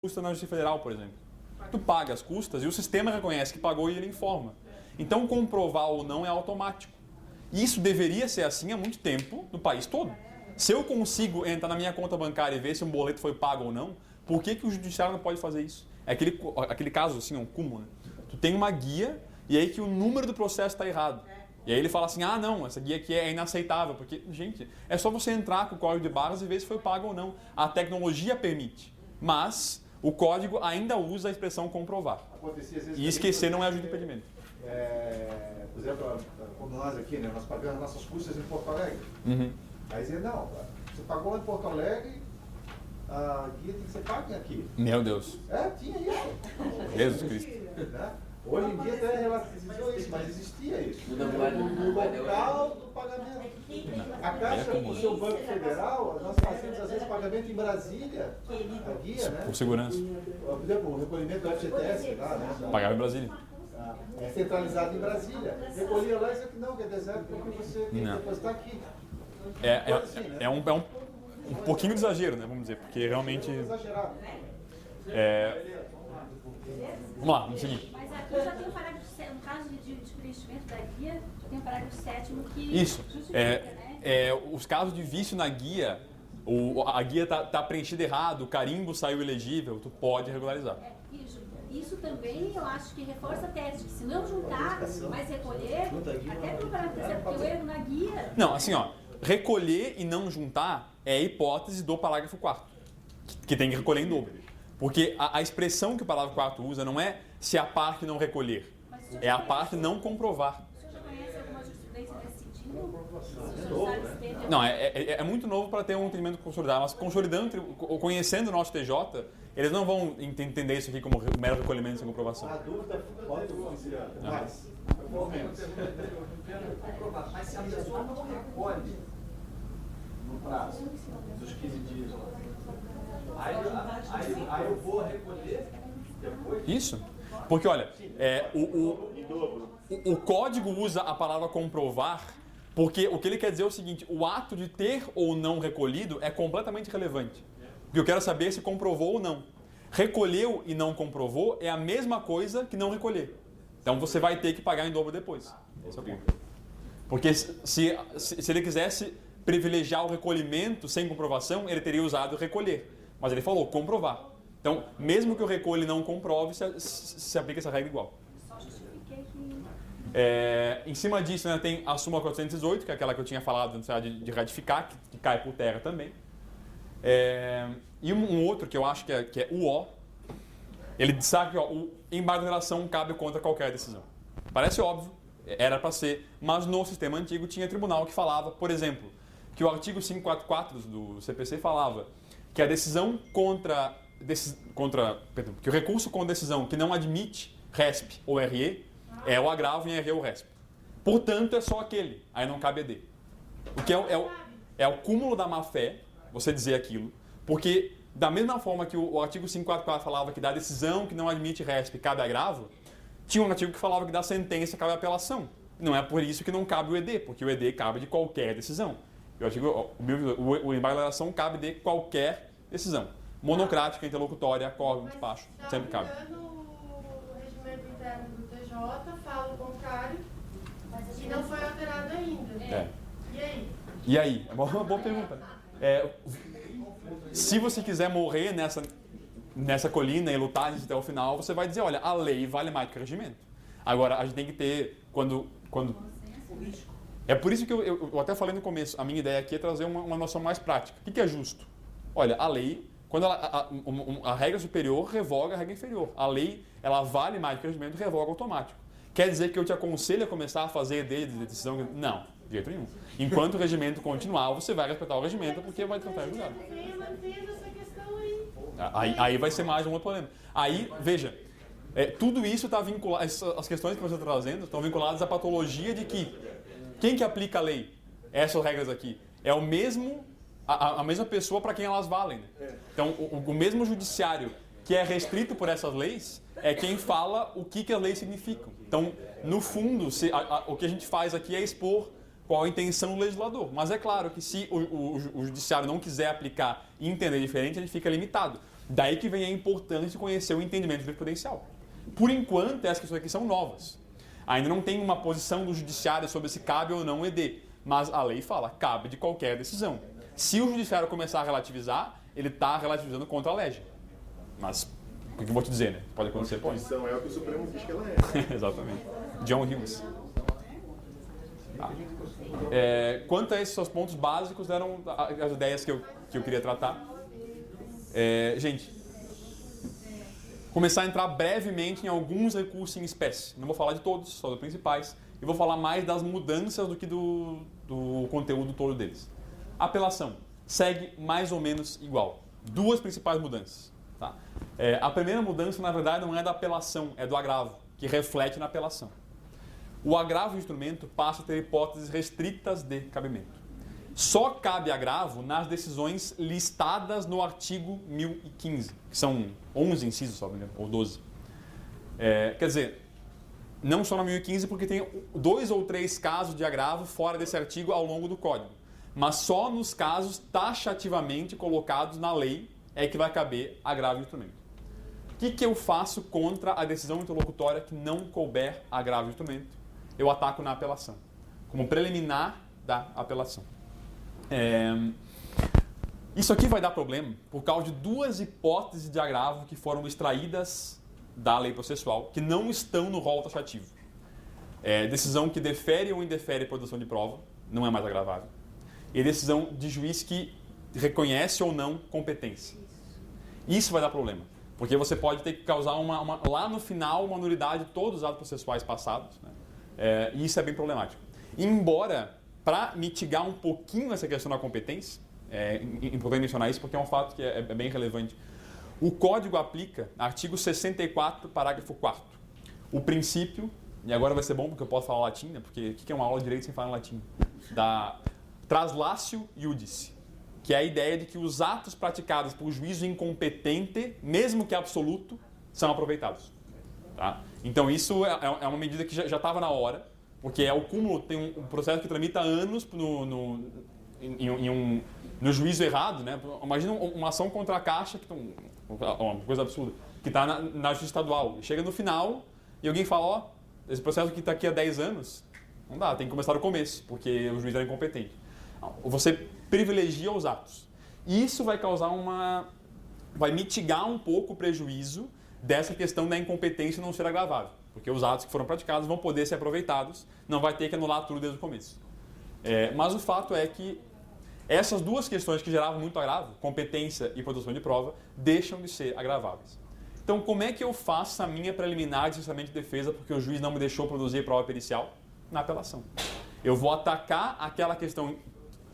custa na Justiça Federal, por exemplo. Tu paga as custas e o sistema reconhece que pagou e ele informa. Então, comprovar ou não é automático. Isso deveria ser assim há muito tempo no país todo. Se eu consigo entrar na minha conta bancária e ver se um boleto foi pago ou não, por que o judiciário não pode fazer isso? É aquele caso, assim, um cúmulo. Né? Tu tem uma guia e aí que o número do processo está errado. E aí ele fala assim, ah não, essa guia aqui é inaceitável, porque, gente, é só você entrar com o código de barras e ver se foi pago ou não. A tecnologia permite, mas o código ainda usa a expressão comprovar. E esquecer não é ajuda de impedimento. Por exemplo, como nós aqui, né, nós pagamos nossas custas em Porto Alegre. Uhum. Aí dizia, não, você pagou em Porto Alegre, a guia tem que ser paga aqui. Meu Deus. Tinha isso. Jesus Cristo. Né? Hoje em dia até relativizou isso, mas existia isso. No local do pagamento. A Caixa, o seu Banco Federal, nós fazemos às vezes pagamento em Brasília, a guia, né? Por segurança. Por exemplo, o recolhimento do FGTS, lá, né? Pagava em Brasília. É centralizado em Brasília. Recolhia lá e dizia que não, que é deserto, porque você tem que depositar aqui. É um pouquinho de exagero, né? Vamos dizer, porque realmente... Exagerado. Vamos lá, vamos seguir. Mas aqui já tem o parágrafo 7, no caso de preenchimento da guia, já tem o parágrafo 7º que Isso. justifica, né? Os casos de vício na guia, a guia tá preenchida errado, o carimbo saiu ilegível, tu pode regularizar. Isso também eu acho que reforça a tese de que se não juntar, mas recolher, até pelo parágrafo 7, porque o erro na guia... Não, assim, ó, recolher e não juntar é a hipótese do parágrafo 4º, que tem que recolher em dobro. Porque a expressão que o parágrafo 4º usa não é se a parte não recolher, é a parte não comprovar. O senhor já conhece alguma jurisprudência nesse sentido? Não, é muito novo para ter um entendimento consolidado, mas consolidando, conhecendo o nosso TJ, eles não vão entender isso aqui como mero recolhimento sem comprovação. A dúvida pode ser mais. Mas se a pessoa não recolhe no prazo dos 15 dias, aí eu vou recolher depois? Isso. Porque, olha, o código usa a palavra comprovar porque o que ele quer dizer é o seguinte, o ato de ter ou não recolhido é completamente relevante. Porque eu quero saber se comprovou ou não. Recolheu e não comprovou é a mesma coisa que não recolher. Então você vai ter que pagar em dobro depois. Esse é o ponto. Porque se ele quisesse privilegiar o recolhimento sem comprovação, ele teria usado recolher. Mas ele falou comprovar. Então, mesmo que o recolhe não comprove, se aplica essa regra igual. Só justifiquei que... Em cima disso, né, tem a súmula 418, que é aquela que eu tinha falado de ratificar, que cai por terra também. E um outro que eu acho que é o O, ele destaca que o embargo de relação cabe contra qualquer decisão. Parece óbvio, era para ser, mas no sistema antigo tinha tribunal que falava, por exemplo, que o artigo 544 do CPC falava que a decisão que o recurso com decisão que não admite RESP ou RE é o agravo em RE ou RESP. Portanto, é só aquele, aí não cabe ED. O que é o cúmulo da má-fé, você dizer aquilo, porque da mesma forma que o artigo 544 falava que da decisão que não admite RESP cabe agravo, tinha um artigo que falava que da sentença cabe apelação. Não é por isso que não cabe o ED, porque o ED cabe de qualquer decisão. O embargo de relação cabe de qualquer decisão. Monocrática, interlocutória, acórdão, despacho, sempre cabe. O regimento interno do TJ fala o contrário e não foi alterado ainda. E aí? É uma boa pergunta. Se você quiser morrer nessa colina e lutar até o final, você vai dizer, olha, a lei vale mais que o regimento. Agora, a gente tem que ter, quando é por isso que eu até falei no começo, a minha ideia aqui é trazer uma noção mais prática. O que é justo? Olha, a lei, quando a regra superior revoga a regra inferior. A lei, ela vale mais que o regimento, revoga automático. Quer dizer que eu te aconselho a começar a fazer de decisão? Não, de jeito nenhum. Enquanto o regimento continuar, você vai respeitar o regimento porque vai tratar julgado. Aí vai ser mais um outro problema. Aí, veja, tudo isso está vinculado, as questões que você está trazendo estão vinculadas à patologia de que quem que aplica a lei? Essas regras aqui. É o mesmo, a mesma pessoa para quem elas valem. Né? Então, o mesmo judiciário que é restrito por essas leis é quem fala o que as leis significam. Então, no fundo, o que a gente faz aqui é expor qual a intenção do legislador. Mas é claro que se o judiciário não quiser aplicar e entender diferente, a gente fica limitado. Daí que vem a importância de conhecer o entendimento jurisprudencial. Por enquanto, essas questões aqui são novas. Ainda não tem uma posição do judiciário sobre se cabe ou não o ED, mas a lei fala, cabe de qualquer decisão. Se o judiciário começar a relativizar, ele está relativizando contra a lege. Mas, o que eu vou te dizer, né? Pode acontecer, pode. A Constituição é o que o Supremo diz que ela é. Exatamente. John Hughes. Tá. Quanto a esses seus pontos básicos, eram as ideias que eu queria tratar. Gente, começar a entrar brevemente em alguns recursos em espécie. Não vou falar de todos, só dos principais. E vou falar mais das mudanças do que do conteúdo todo deles. Apelação. Segue mais ou menos igual. Duas principais mudanças. Tá? A primeira mudança, na verdade, não é da apelação, é do agravo, que reflete na apelação. O agravo do instrumento passa a ter hipóteses restritas de cabimento. Só cabe agravo nas decisões listadas no artigo 1015, que são 11 incisos, só, ou 12. Quer dizer, não só no 1015, porque tem 2 ou 3 casos de agravo fora desse artigo ao longo do Código. Mas só nos casos taxativamente colocados na lei é que vai caber agravo de instrumento. O que eu faço contra a decisão interlocutória que não couber agravo de instrumento? Eu ataco na apelação, como preliminar da apelação. Isso aqui vai dar problema por causa de 2 hipóteses de agravo que foram extraídas da lei processual, que não estão no rol taxativo. Decisão que defere ou indefere produção de prova, não é mais agravável. E decisão de juiz que reconhece ou não competência. Isso vai dar problema, porque você pode ter que causar lá no final uma nulidade de todos os atos processuais passados, né? E isso é bem problemático. Embora, para mitigar um pouquinho essa questão da competência, é importante mencionar isso porque é um fato que é bem relevante. O Código aplica, artigo 64, parágrafo 4º, o princípio, e agora vai ser bom porque eu posso falar latim, né? Porque o que é uma aula de direito sem falar latim? Da traslatio iudice, que é a ideia de que os atos praticados por juízo incompetente, mesmo que absoluto, são aproveitados. Tá? Então isso é uma medida que já estava na hora, porque é o cúmulo, tem um processo que tramita anos no juízo errado, né? Imagina uma ação contra a Caixa, uma coisa absurda, que está na justiça estadual. Chega no final e alguém fala, esse processo que está aqui há 10 anos, não dá, tem que começar do começo, porque o juiz era incompetente. Você privilegia os atos. Isso vai causar vai mitigar um pouco o prejuízo dessa questão da incompetência não ser agravável, porque os atos que foram praticados vão poder ser aproveitados, não vai ter que anular tudo desde o começo. Mas o fato é que essas 2 questões que geravam muito agravo, competência e produção de prova, deixam de ser agraváveis. Então, como é que eu faço a minha preliminar de cessamento de defesa porque o juiz não me deixou produzir prova pericial? Na apelação. Eu vou atacar aquela questão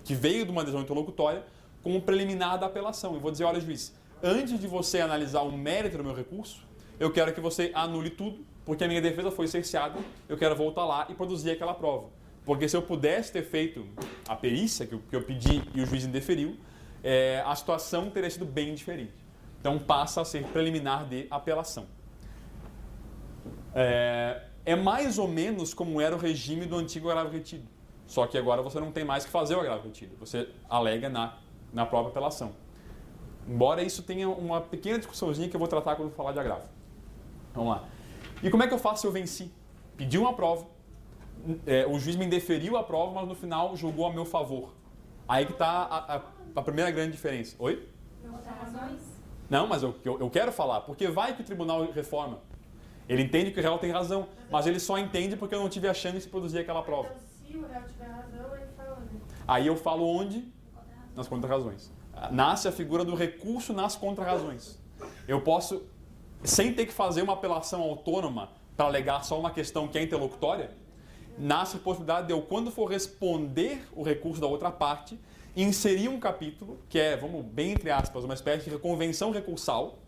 que veio de uma decisão interlocutória como preliminar da apelação. Eu vou dizer, olha, juiz, antes de você analisar o mérito do meu recurso, eu quero que você anule tudo, porque a minha defesa foi cerceada, eu quero voltar lá e produzir aquela prova. Porque se eu pudesse ter feito a perícia que eu pedi e o juiz indeferiu, a situação teria sido bem diferente. Então passa a ser preliminar de apelação. É mais ou menos como era o regime do antigo agravo retido. Só que agora você não tem mais que fazer o agravo retido. Você alega na própria apelação. Embora isso tenha uma pequena discussãozinha que eu vou tratar quando eu falar de agravo. Vamos lá. E como é que eu faço se eu venci? Pedi uma prova, o juiz me indeferiu a prova, mas no final julgou a meu favor. Aí que está a primeira grande diferença. Oi? Não, mas eu quero falar, porque vai que o tribunal reforma. Ele entende que o réu tem razão, mas ele só entende porque eu não tive a chance de produzir aquela prova. Então, se o réu tiver razão, ele fala onde? Aí eu falo onde? Nas contrarrazões. Nasce a figura do recurso nas contrarrazões. Eu posso, sem ter que fazer uma apelação autônoma para alegar só uma questão que é interlocutória, nasce a possibilidade de eu, quando for responder o recurso da outra parte, inserir um capítulo, que é, vamos bem entre aspas, uma espécie de convenção recursal,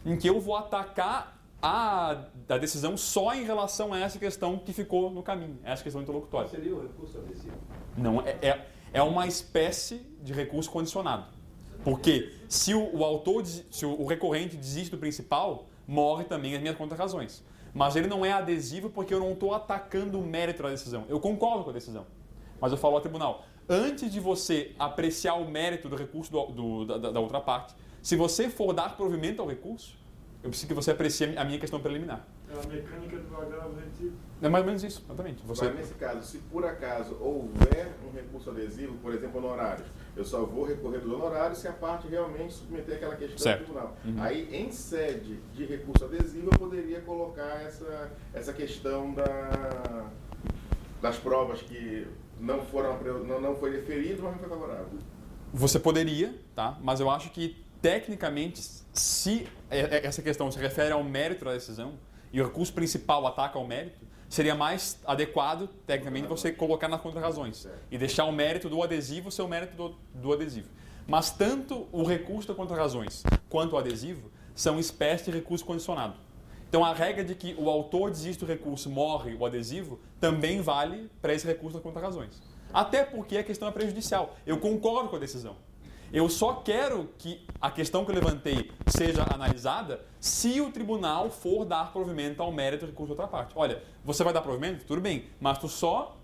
em que eu vou atacar a decisão só em relação a essa questão que ficou no caminho, essa questão interlocutória. Qual seria o recurso adesivo? Não, é uma espécie de recurso condicionado. Porque se o recorrente desiste do principal, morre também as minhas contrarrazões. Mas ele não é adesivo porque eu não estou atacando o mérito da decisão. Eu concordo com a decisão. Mas eu falo ao tribunal, antes de você apreciar o mérito do recurso da outra parte, se você for dar provimento ao recurso, eu preciso que você aprecie a minha questão preliminar. É a mecânica do agravo retido. É mais ou menos isso, exatamente. Você... Mas nesse caso, se por acaso houver um recurso adesivo, por exemplo, honorários, eu só vou recorrer dos honorários se a parte realmente submeter aquela questão certo. ao tribunal. Uhum. Aí, em sede de recurso adesivo, eu poderia colocar essa questão das provas que não foi deferido, mas não foi favorável. Você poderia, tá? Mas eu acho que, tecnicamente, se essa questão se refere ao mérito da decisão e o recurso principal ataca ao mérito, seria mais adequado, tecnicamente, você colocar nas contrarrazões e deixar o mérito do adesivo ser o mérito do adesivo. Mas tanto o recurso das contrarrazões quanto o adesivo são espécie de recurso condicionado. Então, a regra de que o autor desiste do recurso, morre o adesivo, também vale para esse recurso das contrarrazões. Até porque a questão é prejudicial. Eu concordo com a decisão. Eu só quero que a questão que eu levantei seja analisada se o tribunal for dar provimento ao mérito do recurso da outra parte. Olha, você vai dar provimento? Tudo bem, mas tu só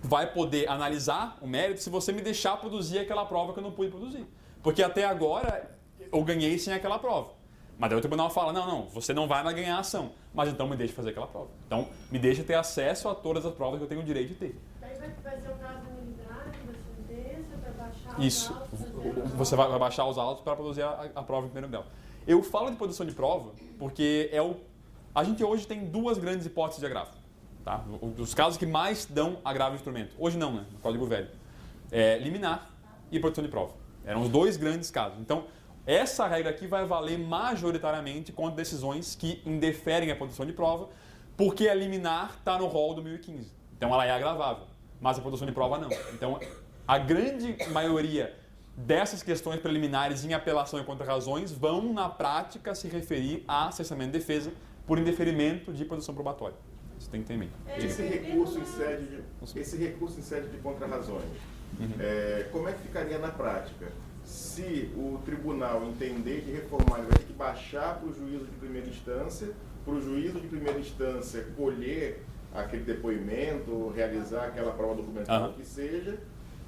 vai poder analisar o mérito se você me deixar produzir aquela prova que eu não pude produzir. Porque até agora eu ganhei sem aquela prova. Mas daí o tribunal fala, não, você não vai ganhar a ação, mas então me deixa fazer aquela prova. Então, me deixa ter acesso a todas as provas que eu tenho o direito de ter. Aí vai ser o caso da nulidade da sentença, para baixar Isso. os autos? Você vai baixar os autos para produzir a prova em primeiro grau. Eu falo de produção de prova porque a gente hoje tem duas grandes hipóteses de agravo. Tá? Os casos que mais dão agravo de instrumento. Hoje não, né? No Código Velho. Liminar e produção de prova. Eram os dois grandes casos. Então, essa regra aqui vai valer majoritariamente contra decisões que indeferem a produção de prova, porque a liminar está no rol do 1015. Então, ela é agravável, mas a produção de prova não. Então, a grande maioria dessas questões preliminares em apelação e contrarrazões vão, na prática, se referir a cessamento de defesa por indeferimento de produção probatória. Você tem que ter em mente. Esse recurso em sede de contrarrazões, como é que ficaria na prática? Se o tribunal entender que reformar, ele vai ter que baixar para o juízo de primeira instância, para o juízo de primeira instância colher aquele depoimento, realizar aquela prova documental, que seja,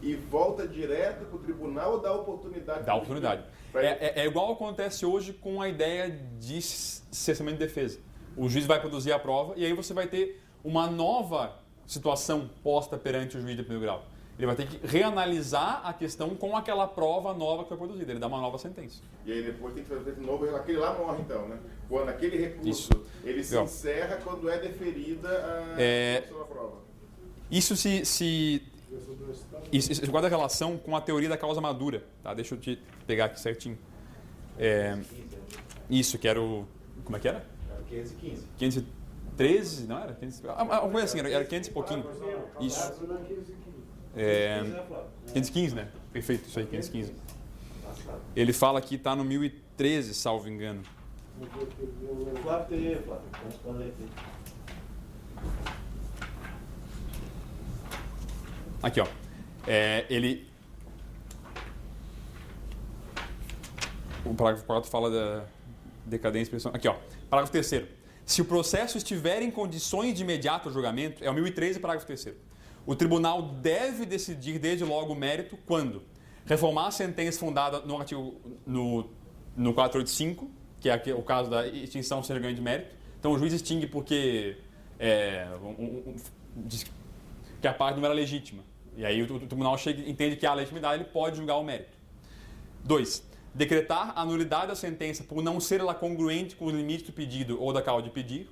e volta direto para o tribunal ou dá oportunidade? Dá oportunidade. É igual acontece hoje com a ideia de cessamento de defesa. O juiz vai produzir a prova e aí você vai ter uma nova situação posta perante o juiz de primeiro grau. Ele vai ter que reanalisar a questão com aquela prova nova que foi produzida. Ele dá uma nova sentença. E aí depois tem que fazer de novo, aquele lá morre então, né? Quando aquele recurso, ele se encerra quando é deferida a prova. Isso guarda relação com a teoria da causa madura. Tá? Deixa eu te pegar aqui certinho. Isso, que era o... Como é que era? 515. 513? Não era? Alguma coisa assim, era 500 e pouquinho. Isso. 515, né? Perfeito, isso aí, 515. Ele fala que está no 1013, salvo engano. Flávio. Aqui, ó. O parágrafo 4 fala da decadência e pressão. Aqui, ó. Parágrafo 3º. Se o processo estiver em condições de imediato julgamento, é o 1013, parágrafo 3º. O tribunal deve decidir desde logo o mérito quando reformar a sentença fundada no artigo no 485, que é o caso da extinção sem ganho de mérito. Então o juiz extingue porque que a parte não era legítima. E aí o tribunal entende que há legitimidade, ele pode julgar o mérito. 2. Decretar a nulidade da sentença por não ser ela congruente com os limites do pedido ou da causa de pedir.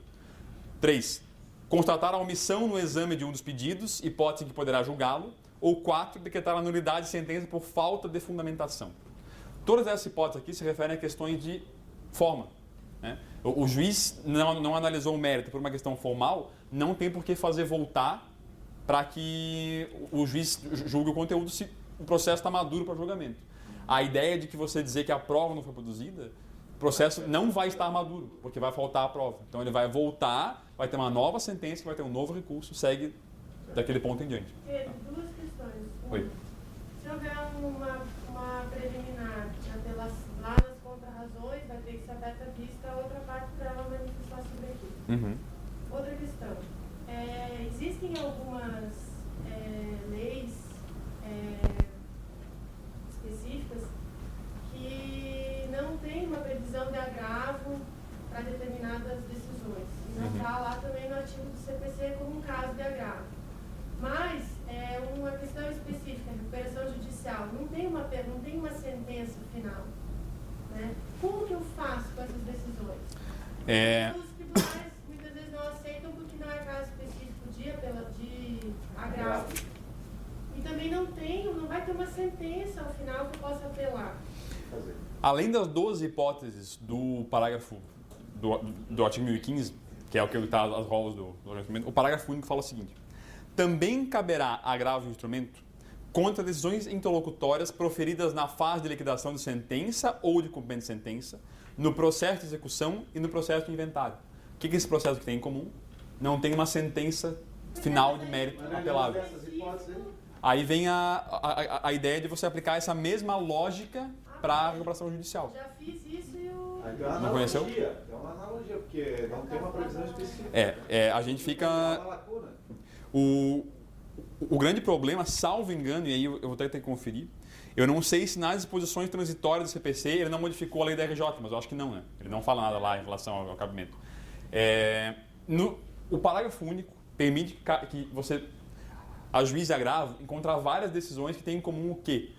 3. Constatar a omissão no exame de um dos pedidos, hipótese em que poderá julgá-lo. Ou 4. Decretar a nulidade de sentença por falta de fundamentação. Todas essas hipóteses aqui se referem a questões de forma. Né? O juiz não analisou o mérito por uma questão formal, não tem por que fazer voltar para que o juiz julgue o conteúdo se o processo está maduro para julgamento. A ideia de que você dizer que a prova não foi produzida, o processo não vai estar maduro, porque vai faltar a prova. Então ele vai voltar, vai ter uma nova sentença, vai ter um novo recurso, segue daquele ponto em diante. Pedro, duas questões. Oi. Se houver uma preliminar lá nas contrarrazões, vai ter que ser aberta a vista, a outra parte para ela manifestar sobre aquilo. Outra questão. Existem algumas leis específicas que não determinadas decisões. E não está lá também no artigo do CPC como um caso de agravo. Mas é uma questão específica, recuperação judicial, não tem uma sentença final. Né? Como que eu faço com essas decisões? Os tribunais muitas vezes não aceitam porque não é caso específico de agravo. E também não vai ter uma sentença ao final que eu possa apelar. Além das 12 hipóteses do parágrafo do artigo 1015, que é o que está as rolas do argumento, o parágrafo único fala o seguinte: também caberá agravo de instrumento contra decisões interlocutórias proferidas na fase de liquidação de sentença ou de cumprimento de sentença, no processo de execução e no processo de inventário. O que é esse processo que tem em comum? Não tem uma sentença final de mérito apelável. Aí vem a ideia de você aplicar essa mesma lógica para a recuperação judicial. Já fiz isso e o... Não conheceu? É uma analogia, porque não tem uma previsão específica. A gente fica... O grande problema, salvo engano, e aí eu vou até ter que conferir, eu não sei se nas disposições transitórias do CPC ele não modificou a lei da RJ, mas eu acho que não, né? Ele não fala nada lá em relação ao cabimento. O parágrafo único permite que você, a juiz de agravo, encontrar várias decisões que têm em comum o quê?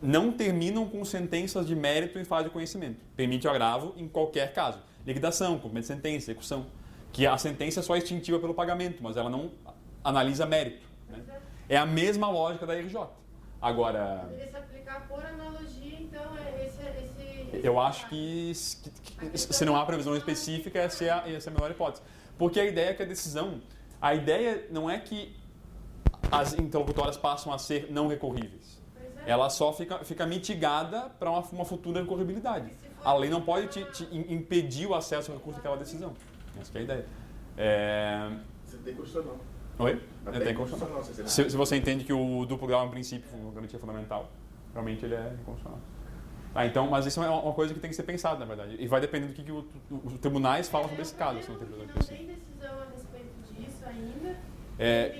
Não terminam com sentenças de mérito em fase de conhecimento. Permite o agravo em qualquer caso. Liquidação, cumprimento de sentença, execução. Que a sentença é só extintiva pelo pagamento, mas ela não analisa mérito. Né? É a mesma lógica da RJ. Agora... Poderia se aplicar por analogia, então, eu acho que se não há previsão específica, essa é a melhor hipótese. Porque a ideia é que a decisão... A ideia não é que as interlocutórias passam a ser não recorríveis. Ela só fica mitigada para uma futura recorribilidade. A lei não pode te impedir o acesso ao recurso daquela decisão. Essa que é a ideia. Você tem constitucional. Oi? Tem constitucional. Se você entende que o duplo grau é um princípio, uma garantia fundamental, realmente ele é inconstitucional. Então, mas isso é uma coisa que tem que ser pensada, na verdade. E vai depender do que os tribunais falam sobre esse caso. Não tem decisão a respeito disso ainda.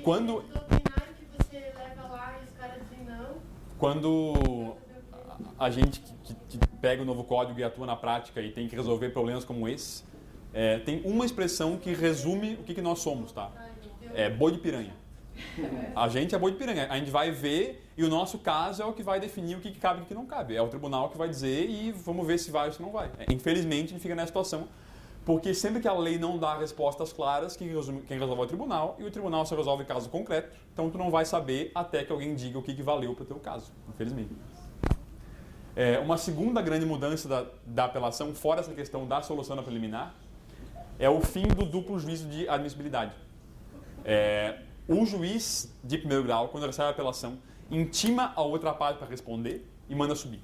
Quando... que você leva lá e os caras dizem não. Quando a gente que pega o novo código e atua na prática e tem que resolver problemas como esse, tem uma expressão que resume o que nós somos, tá? É boi de piranha. A gente é boi de piranha. A gente vai ver e o nosso caso é o que vai definir o que cabe e o que não cabe. É o tribunal que vai dizer e vamos ver se vai ou se não vai. Infelizmente, a gente fica nessa situação porque sempre que a lei não dá respostas claras, quem resolve é o tribunal e o tribunal só resolve caso concreto. Então, tu não vai saber até que alguém diga o que valeu para o teu caso, infelizmente. Uma segunda grande mudança da apelação, fora essa questão da solução da preliminar, é o fim do duplo juízo de admissibilidade. O juiz de primeiro grau, quando recebe a apelação, intima a outra parte para responder e manda subir.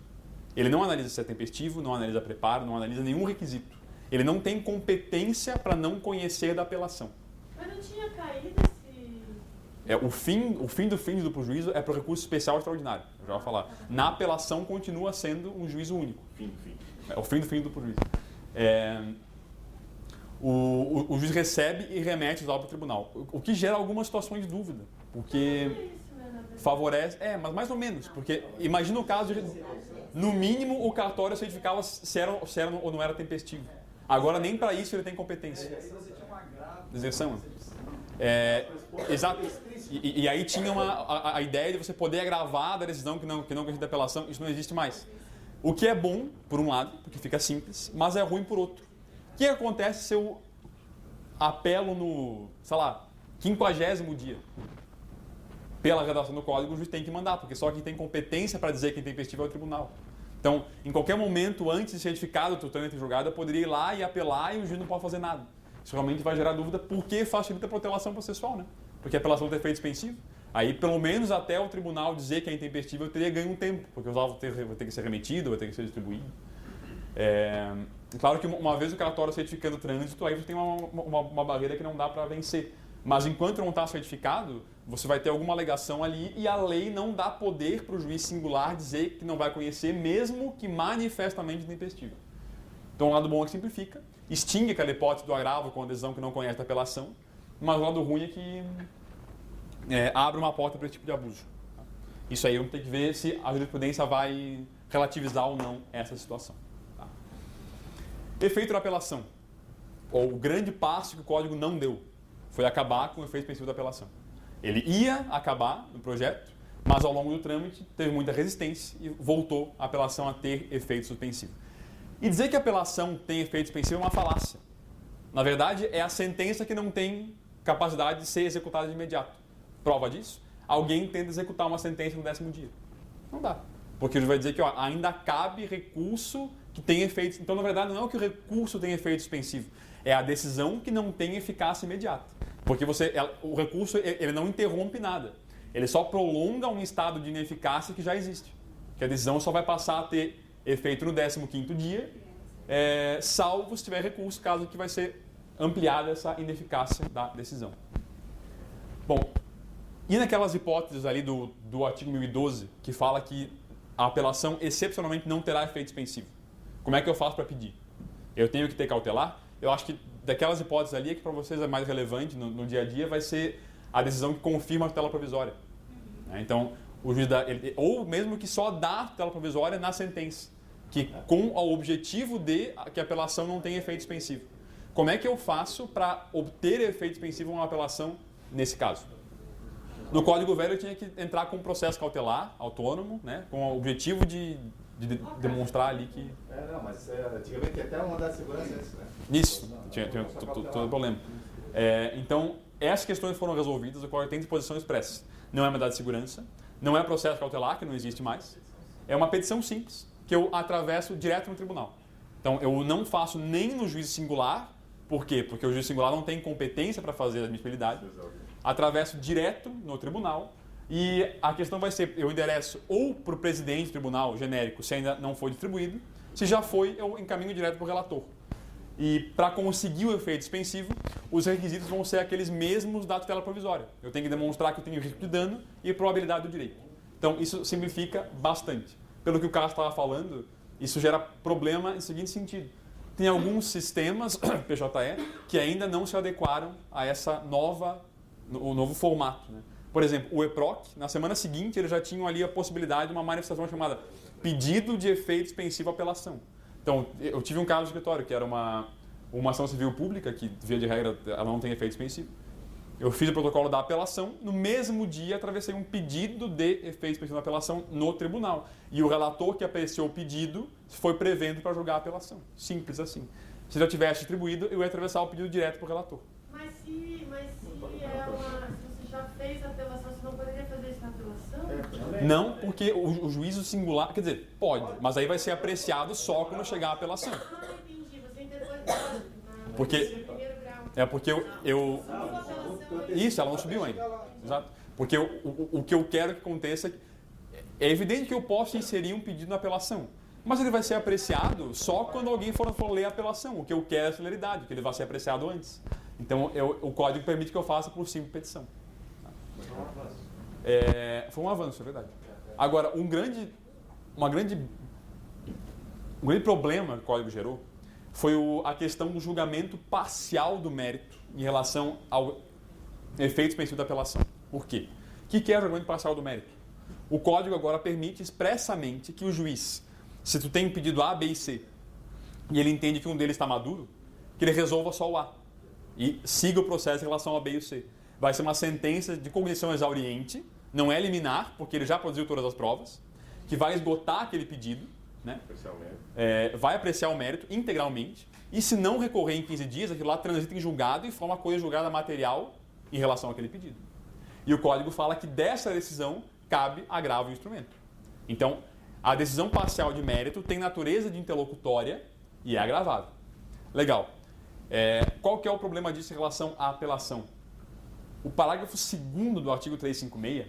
Ele não analisa se é tempestivo, não analisa preparo, não analisa nenhum requisito. Ele não tem competência para não conhecer da apelação. Mas não tinha caído esse... O fim do duplo juízo é para o recurso especial extraordinário. Eu já vou falar. Na apelação continua sendo um juízo único. O fim do duplo juízo. O juiz recebe e remete os autos para o tribunal. O que gera algumas situações de dúvida. Porque favorece... mas mais ou menos. Porque imagina o caso de... No mínimo, o cartório certificava se era ou não era tempestivo. Agora, nem para isso ele tem competência. Deserção. Exato. E aí tinha a ideia de você poder agravar da decisão que não conhece da apelação. Isso não existe mais. O que é bom, por um lado, porque fica simples, mas é ruim por outro. O que acontece se eu apelo no, 50º dia? Pela redação do código, o juiz tem que mandar, porque só quem tem competência para dizer quem tem tempestivo é o tribunal. Então, em qualquer momento, antes de ser edificado o trâmite julgado, eu poderia ir lá e apelar e o juiz não pode fazer nada. Isso realmente vai gerar dúvida, porque facilita a protelação processual, né? Porque a apelação tem efeito suspensivo. Aí, pelo menos até o tribunal dizer que é intempestivo, eu teria ganho um tempo, porque os autos vão ter que ser remetidos, vai ter que ser distribuído. Claro que uma vez o cartório certificando o trânsito, aí você tem uma barreira que não dá para vencer. Mas enquanto não está certificado, você vai ter alguma alegação ali e a lei não dá poder para o juiz singular dizer que não vai conhecer, mesmo que manifestamente intempestivo. Então, o lado bom é que simplifica, extingue aquela hipótese do agravo com a decisão que não conhece a apelação, mas o lado ruim é que abre uma porta para esse tipo de abuso. Isso aí eu tenho que ver se a jurisprudência vai relativizar ou não essa situação. Tá? Efeito da apelação. o grande passo que o código não deu foi acabar com o efeito suspensivo da apelação. Ele ia acabar no projeto, mas ao longo do trâmite teve muita resistência e voltou a apelação a ter efeito suspensivo. E dizer que a apelação tem efeito suspensivo é uma falácia. Na verdade, é a sentença que não tem capacidade de ser executada de imediato. Prova disso? Alguém tenta executar uma sentença no 10º dia. Não dá. Porque ele vai dizer que ainda cabe recurso que tem efeito. Então, na verdade, não é que o recurso tem efeito suspensivo. É a decisão que não tem eficácia imediata. Porque o recurso ele não interrompe nada. Ele só prolonga um estado de ineficácia que já existe. Que a decisão só vai passar a ter efeito no 15º dia, salvo se tiver recurso, caso que vai ser ampliada essa ineficácia da decisão. Bom, e naquelas hipóteses ali do artigo 1012, que fala que a apelação excepcionalmente não terá efeito suspensivo. Como é que eu faço para pedir? Eu tenho que ter cautelar? Eu acho que daquelas hipóteses ali, que para vocês é mais relevante no dia a dia, vai ser a decisão que confirma a tutela provisória. Então, o juiz ou mesmo que só dá a tutela provisória na sentença, que com o objetivo de que a apelação não tenha efeito suspensivo. Como é que eu faço para obter efeito suspensivo uma apelação nesse caso? No Código Velho eu tinha que entrar com um processo cautelar, autônomo, né, com o objetivo de demonstrar ali que... Não, mas antigamente até o mandado de segurança é isso, né? Isso, tinha todo problema. Então, essas questões foram resolvidas, o Código tem disposição expressa. Não é mandado de segurança, não é processo cautelar, que não existe mais. É uma petição simples, que eu atravesso direto no tribunal. Então, eu não faço nem no juízo singular. Por quê? Porque o juiz singular não tem competência para fazer a admissibilidade. Atravesso direto no tribunal e a questão vai ser, eu endereço ou para o presidente do tribunal genérico, se ainda não foi distribuído. Se já foi, eu encaminho direto para o relator. E para conseguir o efeito suspensivo, os requisitos vão ser aqueles mesmos da tutela provisória. Eu tenho que demonstrar que eu tenho risco de dano e probabilidade do direito. Então, isso simplifica bastante. Pelo que o Carlos estava falando, isso gera problema em seguinte sentido. Tem alguns sistemas, PJE, que ainda não se adequaram a o novo formato. Né? Por exemplo, o EPROC, na semana seguinte, eles já tinham ali a possibilidade de uma manifestação chamada pedido de efeito suspensivo à apelação. Então, eu tive um caso no escritório, que era uma ação civil pública, que, via de regra, ela não tem efeito suspensivo. Eu fiz o protocolo da apelação, no mesmo dia atravessei um pedido de efeito suspensivo da apelação no tribunal. E o relator que apreciou o pedido foi prevendo para julgar a apelação. Simples assim. Se já tivesse distribuído, eu ia atravessar o pedido direto para o relator. Mas se você já fez a apelação, você não poderia fazer isso na apelação? Não, porque o juízo singular, quer dizer, pode, mas aí vai ser apreciado só quando chegar a apelação. Ah, entendi. Você entendeu Porque eu isso, ela não subiu ainda. Exato. Porque o que eu quero que aconteça é evidente que eu posso inserir um pedido na apelação, mas ele vai ser apreciado só quando alguém for ler a apelação. O que eu quero é a celeridade, que ele vai ser apreciado antes. Então, o código permite que eu faça por simples petição. Foi um avanço, é verdade. Agora, um grande problema que o código gerou foi a questão do julgamento parcial do mérito em relação ao efeito suspensivo da apelação. Por quê? O que é o julgamento parcial do mérito? O código agora permite expressamente que o juiz, se tu tem um pedido A, B e C, e ele entende que um deles está maduro, que ele resolva só o A e siga o processo em relação ao B e o C. Vai ser uma sentença de cognição exauriente, não é liminar, porque ele já produziu todas as provas, que vai esgotar aquele pedido, né? Vai apreciar o mérito integralmente, e se não recorrer em 15 dias, aquilo lá transita em julgado e forma coisa julgada material em relação àquele pedido. E o código fala que dessa decisão cabe agravo e instrumento. Então, a decisão parcial de mérito tem natureza de interlocutória e é agravável. Legal. Qual que é o problema disso em relação à apelação? O parágrafo 2º do artigo 356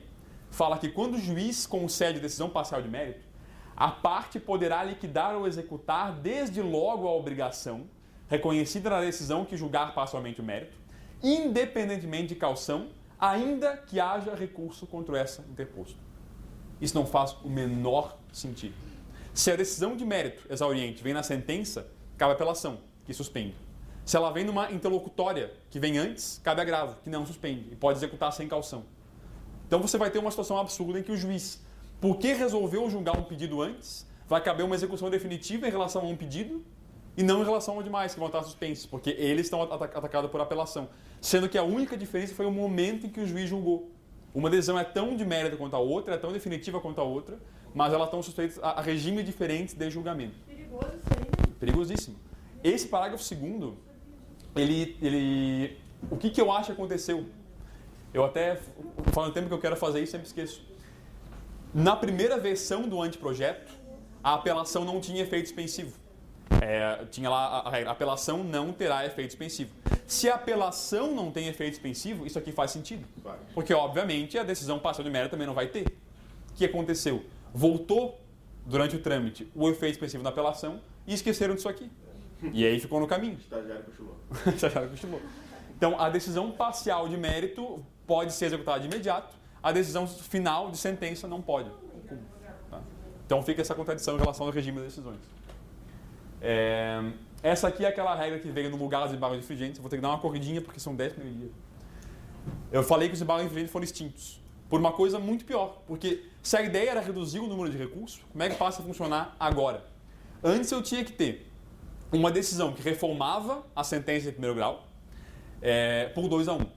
fala que quando o juiz concede decisão parcial de mérito, a parte poderá liquidar ou executar desde logo a obrigação reconhecida na decisão que julgar parcialmente o mérito, independentemente de caução, ainda que haja recurso contra essa interposto. Isso não faz o menor sentido. Se a decisão de mérito exauriente vem na sentença, cabe apelação, que suspende. Se ela vem numa interlocutória, que vem antes, cabe agravo, que não suspende, e pode executar sem caução. Então você vai ter uma situação absurda em que o juiz, porque resolveu julgar um pedido antes, vai caber uma execução definitiva em relação a um pedido, e não em relação aos demais que vão estar suspensos, porque eles estão atacados por apelação. Sendo que a única diferença foi o momento em que o juiz julgou. Uma decisão é tão de mérito quanto a outra, é tão definitiva quanto a outra, mas elas estão sujeitas a regimes diferentes de julgamento. Perigoso isso aí, né? Perigosíssimo. Esse parágrafo 2º, o que eu acho que aconteceu? Eu até, falando tempo que eu quero fazer isso, sempre esqueço. Na primeira versão do anteprojeto, a apelação não tinha efeito suspensivo. Tinha lá a regra, a apelação não terá efeito suspensivo. Se a apelação não tem efeito suspensivo, isso aqui faz sentido. Porque, obviamente, a decisão parcial de mérito também não vai ter. O que aconteceu? Voltou, durante o trâmite, o efeito suspensivo na apelação e esqueceram disso aqui. E aí ficou no caminho. Estagiário cochilou. Estagiário cochilou. Então, a decisão parcial de mérito pode ser executada de imediato, a decisão final de sentença não pode. Tá? Então, fica essa contradição em relação ao regime das decisões. Essa aqui é aquela regra que veio no lugar dos embargos infringentes. Eu vou ter que dar uma corridinha porque são 10 por dia. Eu falei que os embargos infringentes foram extintos por uma coisa muito pior. Porque se a ideia era reduzir o número de recursos, como é que passa a funcionar agora? Antes eu tinha que ter uma decisão que reformava a sentença de primeiro grau por 2-1.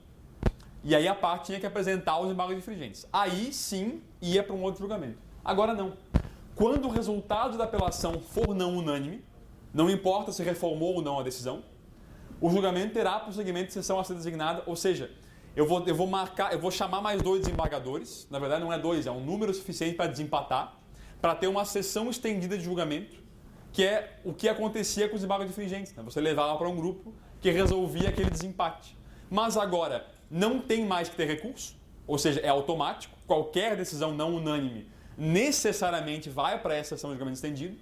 E aí a parte tinha que apresentar os embargos infringentes. Aí sim ia para um outro julgamento. Agora não. Quando o resultado da apelação for não unânime, não importa se reformou ou não a decisão, o julgamento terá prosseguimento de sessão a ser designada, ou seja, eu vou chamar mais 2 desembargadores, na verdade não é 2, é um número suficiente para desempatar, para ter uma sessão estendida de julgamento, que é o que acontecia com os embargos infringentes. Né? Você levava para um grupo que resolvia aquele desempate. Mas agora não tem mais que ter recurso, ou seja, é automático, qualquer decisão não unânime necessariamente vai para essa sessão de julgamento estendido,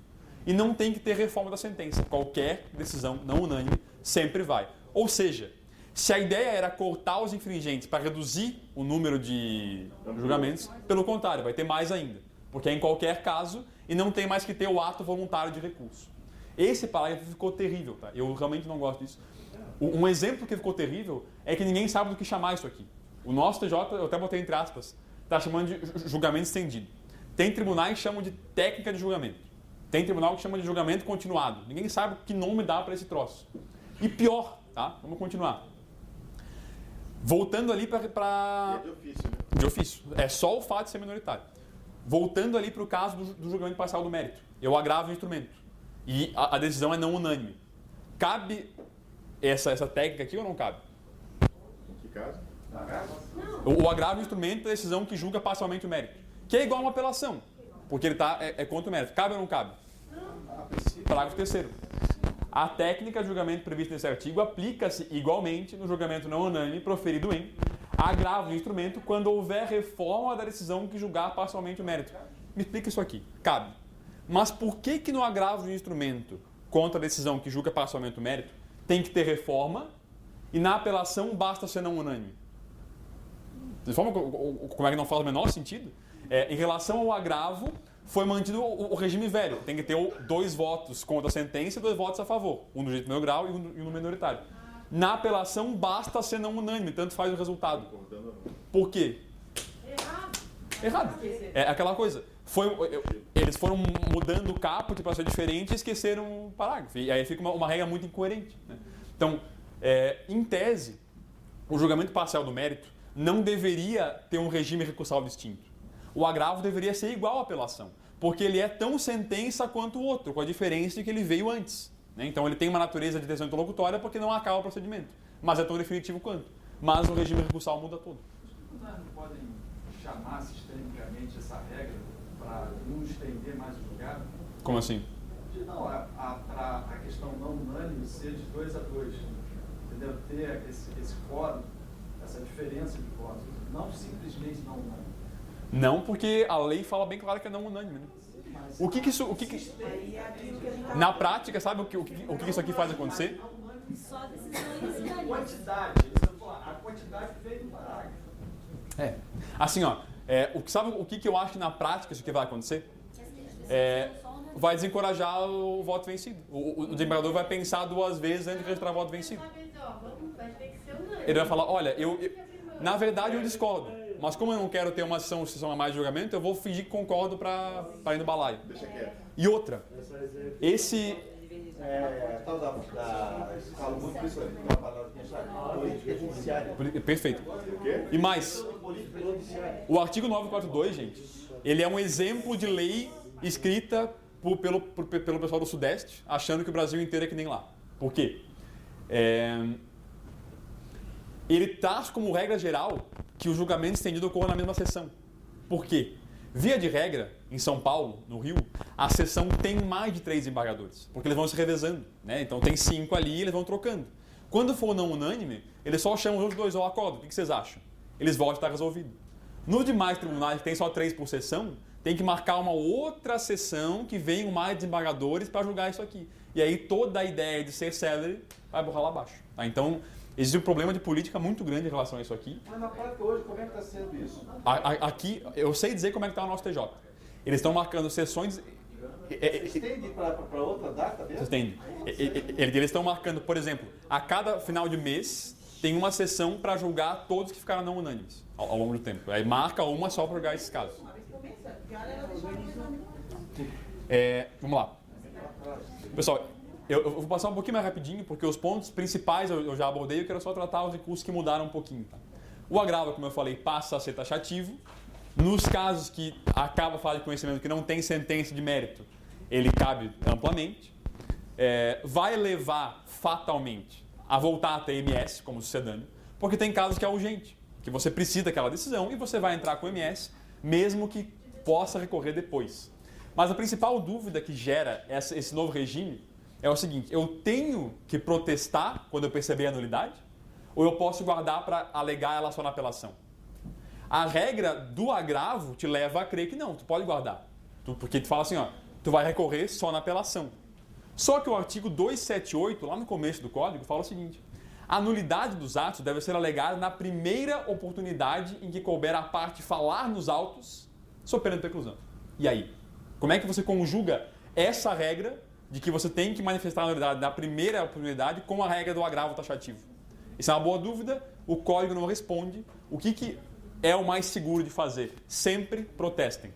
e não tem que ter reforma da sentença. Qualquer decisão não unânime sempre vai. Ou seja, se a ideia era cortar os infringentes para reduzir o número de julgamentos, pelo contrário, vai ter mais ainda. Porque é em qualquer caso e não tem mais que ter o ato voluntário de recurso. Esse parágrafo ficou terrível, tá? Eu realmente não gosto disso. Um exemplo que ficou terrível é que ninguém sabe do que chamar isso aqui. O nosso TJ, eu até botei entre aspas, está chamando de julgamento estendido. Tem tribunais que chamam de técnica de julgamento. Tem tribunal que chama de julgamento continuado. Ninguém sabe que nome dá para esse troço. E pior, tá? Vamos continuar. Voltando ali para... E é de ofício, né? De ofício. É só o fato de ser minoritário. Voltando ali para o caso do julgamento parcial do mérito. Eu agravo o instrumento. E a decisão é não unânime. Cabe essa técnica aqui ou não cabe? Em que caso? O agravo do instrumento é a decisão que julga parcialmente o mérito. Que é igual a uma apelação. Porque ele contra o mérito. Cabe ou não cabe? Parágrafo 3º. A técnica de julgamento prevista nesse artigo aplica-se igualmente no julgamento não unânime proferido em agravo do instrumento quando houver reforma da decisão que julgar parcialmente o mérito. Me explica isso aqui. Cabe. Mas por que no agravo do instrumento contra a decisão que julga parcialmente o mérito tem que ter reforma e na apelação basta ser não unânime? De forma como é que não faz o menor sentido? Em relação ao agravo, foi mantido o regime velho. Tem que ter 2 votos contra a sentença e 2 votos a favor. Um do direito de primeiro grau e um no minoritário. Na apelação, basta ser não unânime, tanto faz o resultado. Por quê? Errado. É aquela coisa. Eles foram mudando o caput para ser diferente e esqueceram o parágrafo. E aí fica uma regra muito incoerente. Né? Então, em tese, o julgamento parcial do mérito não deveria ter um regime recursal distinto. O agravo deveria ser igual à apelação, porque ele é tão sentença quanto o outro, com a diferença de que ele veio antes. Né? Então ele tem uma natureza de decisão interlocutória porque não acaba o procedimento, mas é tão definitivo quanto. Mas o regime recursal muda todo. Os tribunais não podem chamar sistemicamente essa regra para não estender mais o julgado? Como assim? Não, a questão não unânime ser de 2 a 2. Entendeu? Ter esse quórum, essa diferença de quórum, não simplesmente não unânime. Não, porque a lei fala bem claro que é não unânime. Né? Na prática, sabe o que isso aqui faz acontecer? Só decisões unânimes. Quantidade, a quantidade feita no parágrafo. Assim, sabe o que eu acho que na prática isso aqui vai acontecer? Vai desencorajar o voto vencido. O desembargador vai pensar 2 vezes antes de registrar o voto vencido. Ele vai falar, olha, na verdade eu discordo. Mas como eu não quero ter uma sessão a mais de julgamento, eu vou fingir que concordo para ir no balaio. Deixa quieto. E outra, tal falo muito isso, uma palavra que chama política judiciária. Perfeito. E mais, o artigo 942, gente, ele é um exemplo de lei escrita pelo pessoal do Sudeste, achando que o Brasil inteiro é que nem lá. Por quê? Ele traz como regra geral que o julgamento estendido ocorra na mesma sessão. Por quê? Via de regra, em São Paulo, no Rio, a sessão tem mais de 3 desembargadores, porque eles vão se revezando, né? Então tem 5 ali e eles vão trocando. Quando for não unânime, eles só chamam os outros 2 ao acordo. O que vocês acham? Eles voltam e está resolvido. Nos demais tribunais, que tem só 3 por sessão, tem que marcar uma outra sessão que venham mais desembargadores para julgar isso aqui. E aí toda a ideia de ser célere vai borrar lá abaixo. Tá? Então, existe um problema de política muito grande em relação a isso aqui. Mas na prática hoje, como é que está sendo isso? Aqui, eu sei dizer como é que está o nosso TJ. Eles estão marcando sessões... Você estende para outra data mesmo? Estende. Eles estão marcando, por exemplo, a cada final de mês tem uma sessão para julgar todos que ficaram não unânimes ao longo do tempo. Aí marca uma só para julgar esses casos. Vamos lá. Pessoal, eu vou passar um pouquinho mais rapidinho, porque os pontos principais eu já abordei, eu quero só tratar os recursos que mudaram um pouquinho. Tá? O agravo, como eu falei, passa a ser taxativo. Nos casos que acaba a falta de conhecimento, que não tem sentença de mérito, ele cabe amplamente. Vai levar fatalmente a voltar a ter MS como sucedâneo, porque tem casos que é urgente, que você precisa daquela decisão e você vai entrar com MS, mesmo que possa recorrer depois. Mas a principal dúvida que gera esse novo regime é o seguinte: eu tenho que protestar quando eu perceber a nulidade? Ou eu posso guardar para alegar ela só na apelação? A regra do agravo te leva a crer que não, tu pode guardar. Porque tu fala assim, ó, tu vai recorrer só na apelação. Só que o artigo 278, lá no começo do código, fala o seguinte: a nulidade dos atos deve ser alegada na primeira oportunidade em que couber a parte falar nos autos, sob pena de preclusão. E aí? Como é que você conjuga essa regra de que você tem que manifestar a nulidade na primeira oportunidade com a regra do agravo taxativo? Isso é uma boa dúvida, o código não responde. O que é o mais seguro de fazer? Sempre protestem.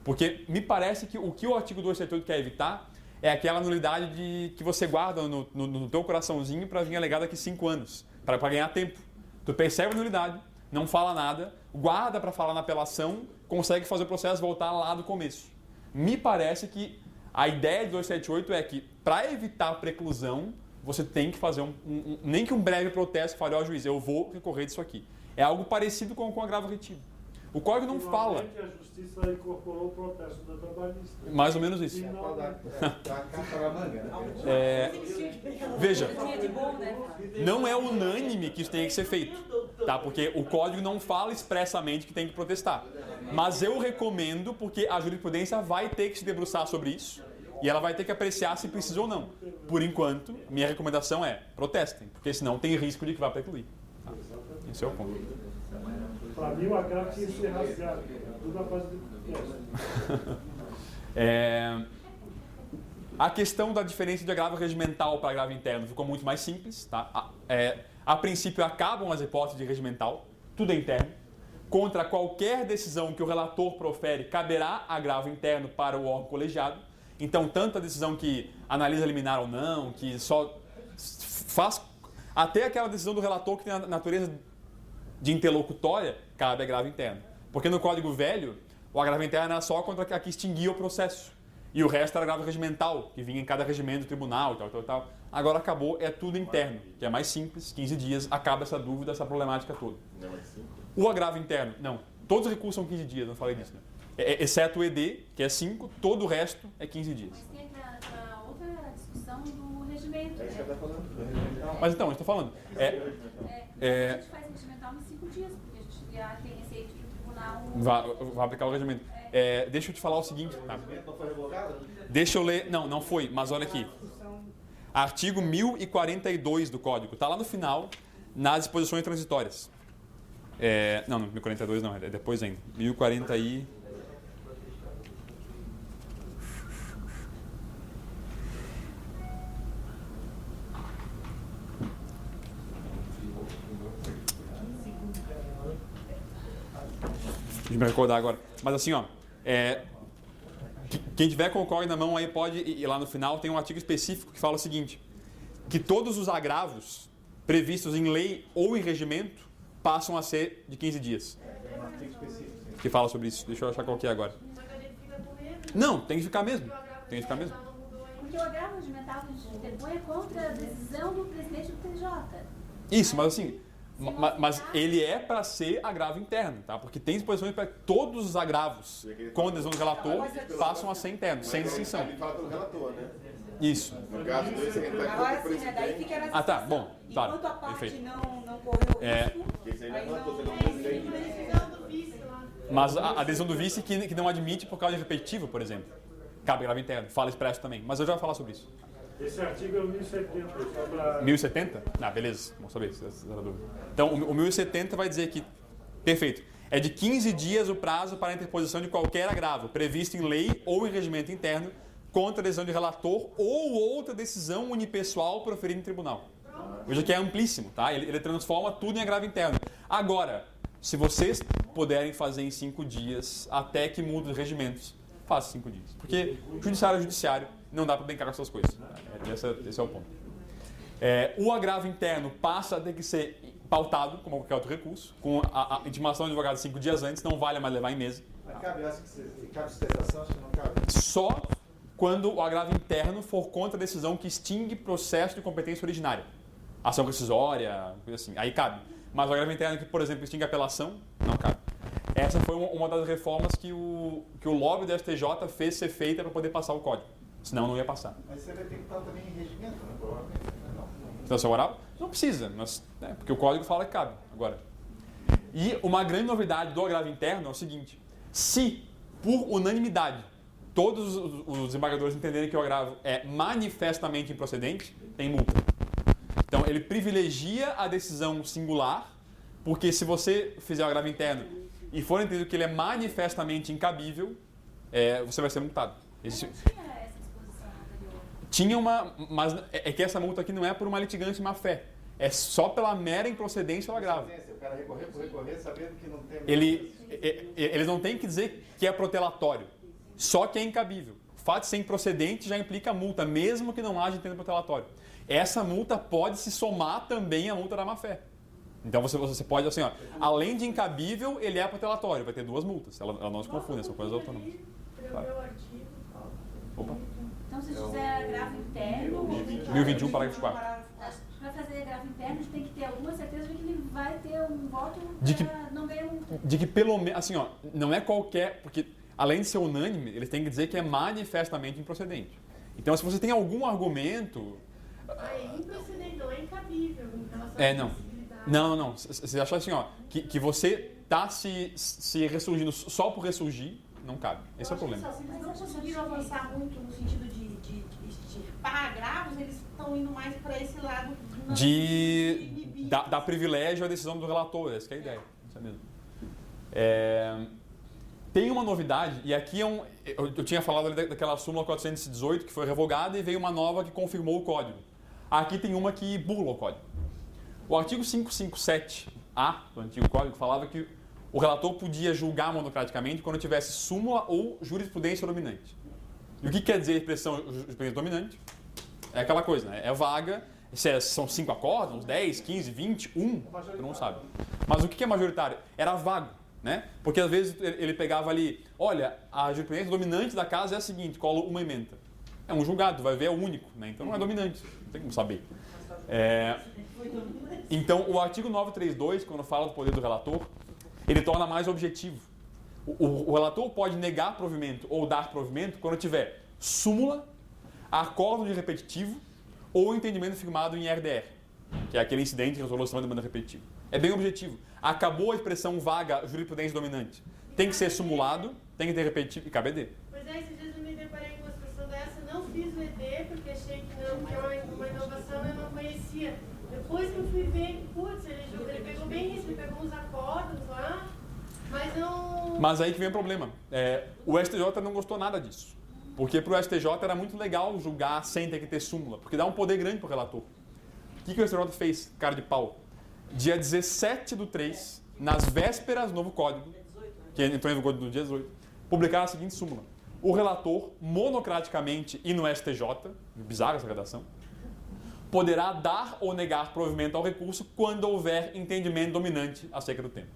Porque me parece que o artigo 278 quer evitar é aquela nulidade que você guarda no teu coraçãozinho para vir alegar daqui 5 anos, para ganhar tempo. Tu percebe a nulidade, não fala nada, guarda para falar na apelação, consegue fazer o processo voltar lá do começo. Me parece que a ideia de 278 é que, para evitar a preclusão, você tem que fazer nem que um breve protesto que fale, ó, juiz, eu vou recorrer disso aqui. É algo parecido com o agravo retivo. O código não fala. A justiça incorporou o protesto da trabalhista. Mais ou menos isso. Veja, não é unânime que isso tenha que ser feito, tá? Porque o código não fala expressamente que tem que protestar. Mas eu recomendo, porque a jurisprudência vai ter que se debruçar sobre isso e ela vai ter que apreciar se precisa ou não. Por enquanto, minha recomendação é protestem, porque senão tem risco de que vá precluir. Tá? Esse é o ponto. Para mim, o agravo tinha que ser raciado. Tudo na base do A questão da diferença de agravo regimental para agravo interno ficou muito mais simples. Tá? A princípio, acabam as hipóteses de regimental, tudo é interno. Contra qualquer decisão que o relator profere, caberá agravo interno para o órgão colegiado. Então, tanto a decisão que analisa liminar ou não, que só faz... Até aquela decisão do relator que tem a natureza de interlocutória, cabe agravo interno. Porque no Código Velho, o agravo interno era só contra a que extinguia o processo. E o resto era agravo regimental, que vinha em cada regimento do tribunal, tal. Agora acabou, é tudo interno, que é mais simples, 15 dias, acaba essa dúvida, essa problemática toda. Não é simples. O agravo interno, não. Todos os recursos são 15 dias, não falei disso. Né? Exceto o ED, que é 5, todo o resto é 15 dias. Mas tem a outra discussão do regimento. É isso que eu estou falando. Mas então, eu estou falando. A gente faz regimental em 5 dias, porque a gente já tem receita que o tribunal... Vai aplicar o regimento. Deixa eu te falar o seguinte. Tá? Não foi revogado? Deixa eu ler. Não foi, mas olha aqui. Artigo 1042 do Código. Está lá no final, nas disposições transitórias. Não, 1042 não, é depois ainda. 1040 e... Deixa eu me recordar agora. Mas assim, ó, Quem tiver com o código na mão aí pode ir lá no final, tem um artigo específico que fala o seguinte, que todos os agravos previstos em lei ou em regimento passam a ser de 15 dias. Tem um artigo específico. Que fala sobre isso. Deixa eu achar qual que é agora. Mas a gente fica com medo. Não, tem que ficar mesmo. Tem que ficar mesmo. Porque o agravo regimental que a gente interpõe é contra a decisão do presidente do TJ. Isso, mas assim, mas ele é para ser agravo interno, tá? Porque tem disposições para todos os agravos com a decisão do relator passam a ser internos, sem distinção. Ele fala pelo relator, né? Isso. No caso desse, ele está Agora contra o sim, né? Daí presidente. fica nessa Ah, tá, situação. bom, claro, Enquanto a parte perfeito. não correu risco, Esse aí não é aí relator, não... você não é presidente. Decisão do vice lá. Mas a decisão do vice que não admite por causa de repetitivo, por exemplo. Cabe agravo interno, fala expresso também. Mas eu já vou falar sobre isso. Esse artigo é o 1070, só para... 1070? Ah, beleza. Vamos saber se essa era a dúvida. Então, o 1070 vai dizer que, perfeito, é de 15 dias o prazo para a interposição de qualquer agravo previsto em lei ou em regimento interno contra a decisão de relator ou outra decisão unipessoal proferida em tribunal. Veja que é amplíssimo, tá? Ele transforma tudo em agravo interno. Agora, se vocês puderem fazer em 5 dias, até que mude os regimentos, faça 5 dias. Porque judiciário é judiciário, não dá para brincar com essas coisas. Esse é o ponto. O agravo interno passa a ter que ser pautado, como qualquer outro recurso, com a intimação do advogado 5 dias antes, não vale mais levar em mesa. Mas cabe sustentação, acho que não cabe. Só quando o agravo interno for contra a decisão que extingue processo de competência originária. Ação rescisória, coisa assim. Aí cabe. Mas o agravo interno que, por exemplo, extingue apelação, não cabe. Essa foi uma das reformas que o lobby do STJ fez ser feita para poder passar o código. Senão não ia passar. Mas você vai ter que estar também em regimento, né? Provavelmente. Não. Instância oral? Não precisa, mas, porque o código fala que cabe. Agora. E uma grande novidade do agravo interno é o seguinte: se, por unanimidade, todos os desembargadores entenderem que o agravo é manifestamente improcedente, tem multa. Então, ele privilegia a decisão singular, porque se você fizer o agravo interno e for entendido que ele é manifestamente incabível, você vai ser multado. Não tinha essa disposição anterior. Tinha uma, mas é que essa multa aqui não é por uma litigante má fé. É só pela mera improcedência do agravo. O cara recorrer sabendo que não tem... Eles não têm que dizer que é protelatório, só que é incabível. O fato de ser improcedente já implica multa, mesmo que não haja intento protelatório. Essa multa pode se somar também à multa da má fé. Então você pode, assim, ó, além de incabível, ele é protelatório, vai ter 2 multas. Ela não se confunde, são coisas autônomas. Claro. Opa. Então, se fizer agravo interno... 1021, parágrafo 4. Para fazer agravo interno, a gente tem que ter alguma certeza de que ele vai ter um voto De que- para não ganhar multa. De que pelo menos, assim, ó, não é qualquer, porque além de ser unânime, eles têm que dizer que é manifestamente improcedente. Então, se você tem algum argumento... É improcedente, não é incabível em relação à Não. possibilidade. Não. Você achar assim, ó, que você tá se ressurgindo só por ressurgir, não cabe. Esse é o problema. Se eles não conseguiram avançar muito no sentido de extirpar agravos, eles estão indo mais para esse lado... Dar privilégio à decisão do relator, essa que é a ideia. Isso é mesmo. Tem uma novidade, e aqui eu tinha falado ali daquela súmula 418 que foi revogada e veio uma nova que confirmou o código. Aqui tem uma que burla o código. O artigo 557A do antigo código falava que o relator podia julgar monocraticamente quando tivesse súmula ou jurisprudência dominante. E o que quer dizer a expressão jurisprudência dominante? É aquela coisa, né? É vaga, são 5 acordos, 10, 15, 20, 1, tu não sabe. Mas o que é majoritário? Era vago, né? Porque às vezes ele pegava ali, olha, a jurisprudência dominante da casa é a seguinte, colo uma ementa. É um julgado, vai ver, é o único, né? Então não é dominante, não tem como saber. Então, o artigo 932, quando fala do poder do relator, ele torna mais objetivo. O relator pode negar provimento ou dar provimento quando tiver súmula, acordo de repetitivo ou entendimento firmado em RDR, que é aquele incidente de resolução de demanda repetitiva. É bem objetivo. Acabou a expressão vaga jurisprudência dominante. Tem que ser simulado, tem que ter repetitivo e cabe ED. Pois é, esses dias eu me deparei com uma situação dessa, não fiz o ED porque achei que não, que é uma inovação eu não conhecia. Depois que eu fui ver, putz, ele pegou bem isso, ele pegou uns acordos lá, mas não... Mas aí que vem o problema. O STJ não gostou nada disso. Porque para o STJ era muito legal julgar sem ter que ter súmula, porque dá um poder grande para o relator. O que o STJ fez, cara de pau? Dia 17/3, nas vésperas do novo código, que entrou em vigor no dia 18, publicaram a seguinte súmula. o relator, monocraticamente e no STJ, bizarra essa redação, poderá dar ou negar provimento ao recurso quando houver entendimento dominante acerca do tema.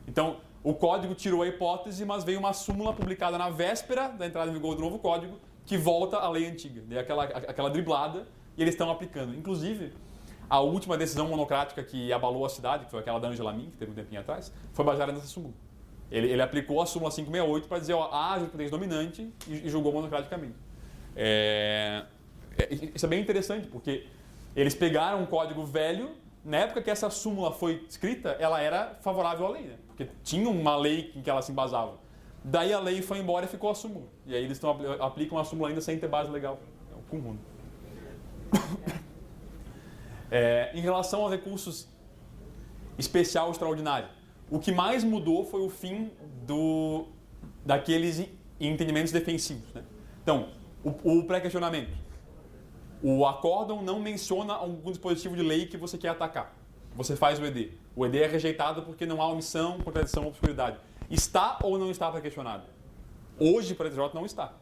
Então, o código tirou a hipótese, mas veio uma súmula publicada na véspera da entrada em vigor do novo código que volta à lei antiga. Deu aquela driblada e eles estão aplicando. Inclusive, a última decisão monocrática que abalou a cidade, que foi aquela da Ângela Min, que teve um tempinho atrás, foi baseada nessa súmula. Ele aplicou a súmula 568 para dizer, ó, há jurisprudência dominante e julgou monocraticamente. Isso é bem interessante, porque eles pegaram um código velho, na época que essa súmula foi escrita, ela era favorável à lei, né? Porque tinha uma lei em que ela se embasava. Daí a lei foi embora e ficou a súmula. E aí eles aplicam a súmula ainda sem ter base legal. É um cúmulo. Em relação aos recursos especial e extraordinário, o que mais mudou foi o fim daqueles entendimentos defensivos, né? Então, o pré-questionamento. O acórdão não menciona algum dispositivo de lei que você quer atacar. Você faz o ED. O ED é rejeitado porque não há omissão, contradição ou obscuridade. Está ou não está pré-questionado? Hoje, para o TJ, não está.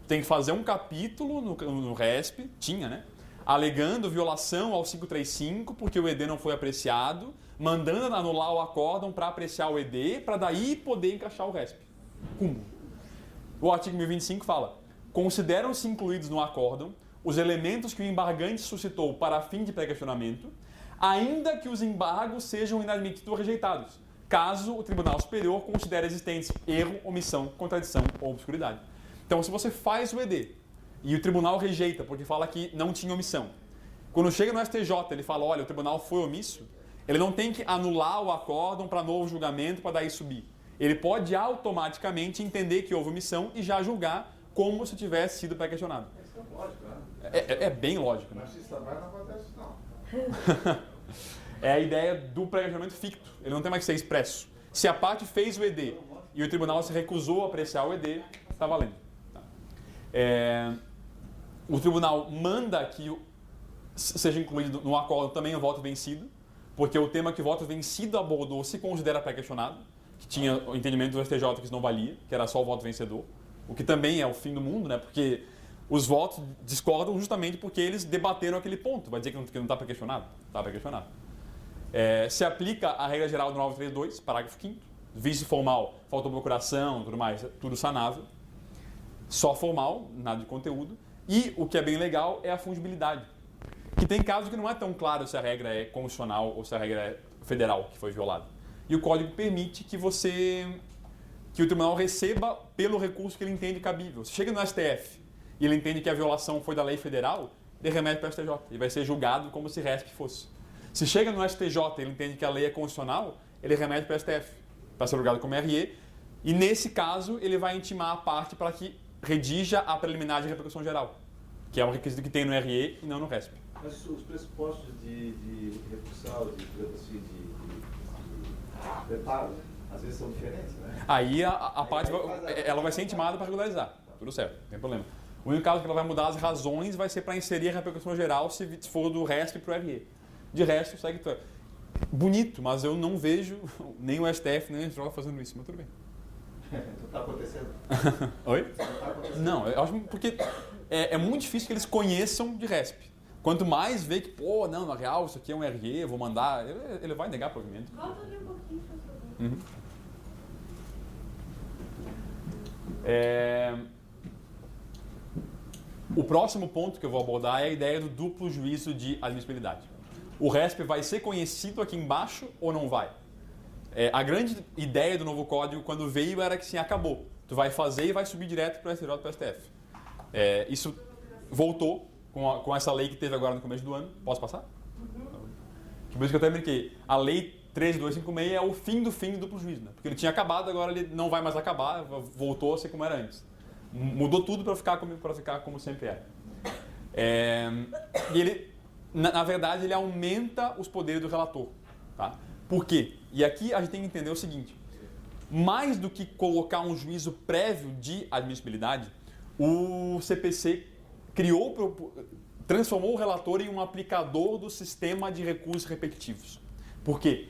Tem que fazer um capítulo no RESP, tinha, né? Alegando violação ao 535, porque o ED não foi apreciado, mandando anular o acórdão para apreciar o ED, para daí poder encaixar o RESP. Como? O artigo 1025 fala: consideram-se incluídos no acórdão os elementos que o embargante suscitou para fim de pré-questionamento, ainda que os embargos sejam inadmitidos ou rejeitados, caso o Tribunal Superior considere existentes erro, omissão, contradição ou obscuridade. Então, se você faz o ED e o tribunal rejeita porque fala que não tinha omissão, quando chega no STJ ele fala, olha, o tribunal foi omisso, ele não tem que anular o acórdão para novo julgamento para daí subir. Ele pode automaticamente entender que houve omissão e já julgar como se tivesse sido pré-questionado. É bem lógico, né? Mas se trabalha não acontece não. É a ideia do pré-questionamento ficto. Ele não tem mais que ser expresso. Se a parte fez o ED e o tribunal se recusou a apreciar o ED, está valendo. O tribunal manda que seja incluído no acórdão também o voto vencido, porque o tema que o voto vencido abordou se considera pré-questionado, que tinha o entendimento do STJ que isso não valia, que era só o voto vencedor, o que também é o fim do mundo, né? Porque os votos discordam justamente porque eles debateram aquele ponto. Vai dizer que não está pré-questionado? Está pré-questionado. Se aplica a regra geral do 932, parágrafo 5º, vício formal, faltou procuração, tudo mais, tudo sanável. Só formal, nada de conteúdo. E o que é bem legal é a fungibilidade. Que tem casos que não é tão claro se a regra é constitucional ou se a regra é federal que foi violada. E o código permite que o tribunal receba pelo recurso que ele entende cabível. Se chega no STF e ele entende que a violação foi da lei federal, ele remete para o STJ. Ele vai ser julgado como se RESP fosse. Se chega no STJ e ele entende que a lei é constitucional, ele remete para o STF, para ser julgado como RE. E nesse caso, ele vai intimar a parte para que redija a preliminar de repercussão geral, que é um requisito que tem no RE e não no RESP. Mas os pressupostos de recursal, de preparo, às vezes são diferentes, né? Aí a parte ela vai ser intimada para regularizar. Tudo certo, não tem problema. O único caso que ela vai mudar as razões vai ser para inserir a repercussão geral se for do RESP para o RE. De resto, segue tudo. Bonito, mas eu não vejo nem o STF nem o STJ fazendo isso, mas tudo bem. Então está acontecendo. Oi? Não está acontecendo. Não, eu acho porque é muito difícil que eles conheçam de RESP. Quanto mais vê que, não, na real, isso aqui é um RE, eu vou mandar, ele vai negar provimento. Volta ali um pouquinho, por favor. O próximo ponto que eu vou abordar é a ideia do duplo juízo de admissibilidade. O RESP vai ser conhecido aqui embaixo ou não vai? A grande ideia do novo código, quando veio, era que sim, acabou. Tu vai fazer e vai subir direto para o STJ e para o STF. Isso voltou com essa lei que teve agora no começo do ano. Posso passar? Por isso que eu até brinquei. A lei 13256 é o fim do duplo juízo, né? Porque ele tinha acabado, agora ele não vai mais acabar, voltou a ser como era antes. Mudou tudo para ficar como sempre era. E ele, na verdade, ele aumenta os poderes do relator. Tá? Por quê? E aqui a gente tem que entender o seguinte. Mais do que colocar um juízo prévio de admissibilidade, o CPC transformou o relator em um aplicador do sistema de recursos repetitivos. Por quê?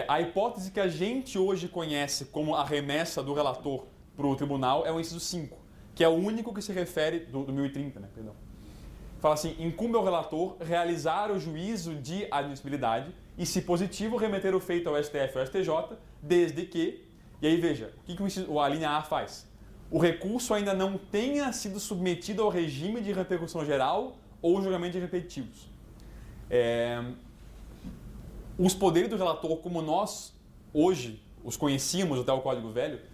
A hipótese que a gente hoje conhece como a remessa do relator para o tribunal é o inciso 5. que é o único que se refere, do 1030, né, perdão. Fala assim, incumbe ao relator realizar o juízo de admissibilidade e, se positivo, remeter o feito ao STF ou STJ, desde que... E aí, veja, o que a linha A faz? O recurso ainda não tenha sido submetido ao regime de repercussão geral ou julgamento de repetitivos. Os poderes do relator, como nós, hoje, os conhecíamos até o Código Velho,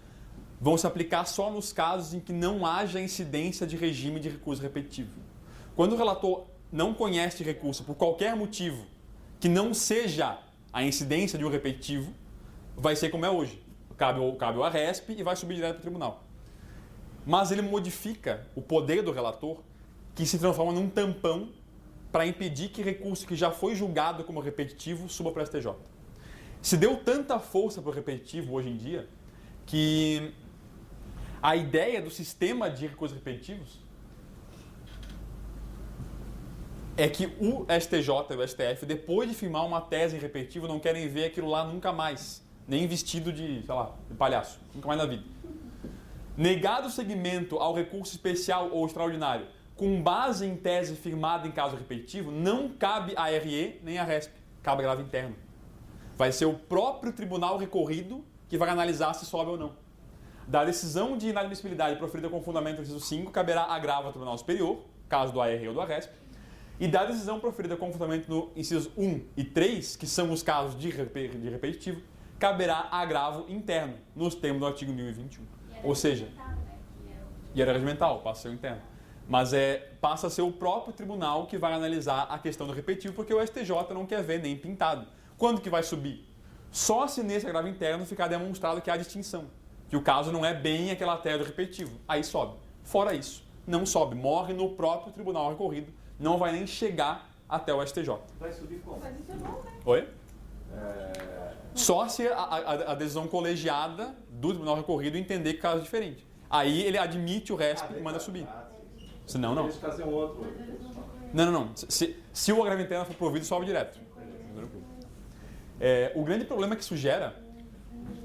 vão se aplicar só nos casos em que não haja incidência de regime de recurso repetitivo. Quando o relator não conhece recurso por qualquer motivo que não seja a incidência de um repetitivo, vai ser como é hoje. Cabe ao ARESP e vai subir direto para o tribunal. Mas ele modifica o poder do relator, que se transforma num tampão para impedir que recurso que já foi julgado como repetitivo suba para o STJ. Se deu tanta força para o repetitivo hoje em dia que a ideia do sistema de recursos repetitivos é que o STJ e o STF, depois de firmar uma tese em repetitivo, não querem ver aquilo lá nunca mais. Nem vestido de, sei lá, de palhaço. Nunca mais na vida. Negado o segmento ao recurso especial ou extraordinário, com base em tese firmada em caso repetitivo, não cabe a RE nem a RESP. Cabe agravo interno. Vai ser o próprio tribunal recorrido que vai analisar se sobe ou não. Da decisão de inadmissibilidade proferida com fundamento no inciso 5, caberá agravo ao Tribunal Superior, caso do ARE ou do ARESP. E da decisão proferida com fundamento no incisos 1 e 3, que são os casos de repetitivo, caberá agravo interno, nos termos do artigo 1021. Ou seja, e era regimental, passa a ser o interno. Mas passa a ser o próprio tribunal que vai analisar a questão do repetitivo, porque o STJ não quer ver nem pintado. Quando que vai subir? Só se nesse agravo interno ficar demonstrado que há distinção, que o caso não é bem aquela tese do repetitivo. Aí sobe. Fora isso, não sobe. Morre no próprio tribunal recorrido, não vai nem chegar até o STJ. Vai subir como? Mas isso é bom, né? Oi? Só se a decisão colegiada do tribunal recorrido entender que o caso é diferente. Aí ele admite o RESP e manda subir. Senão, não. Eles fazem um outro. Não. Se o agravo interno for provido, sobe direto. O grande problema que isso gera,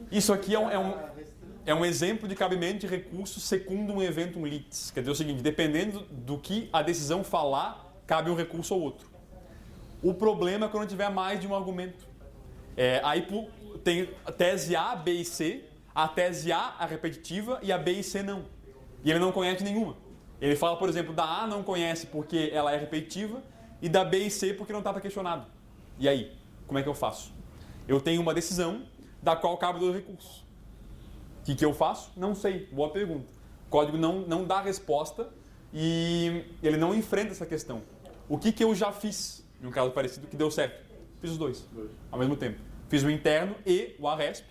isso aqui é um exemplo de cabimento de recurso segundo um eventum litis. Quer dizer o seguinte, dependendo do que a decisão falar, cabe um recurso ou outro. O problema é quando tiver mais de um argumento. Aí tem a tese A, B e C, a tese A, a repetitiva, e a B e C não. E ele não conhece nenhuma. Ele fala, por exemplo, da A não conhece porque ela é repetitiva, e da B e C porque não está questionado. E aí, como é que eu faço? Eu tenho uma decisão da qual cabe 2 recursos. O que eu faço? Não sei. Boa pergunta. O código não dá resposta e ele não enfrenta essa questão. O que eu já fiz, em um caso parecido, que deu certo? Fiz os 2 ao mesmo tempo. Fiz o interno e o ARESP.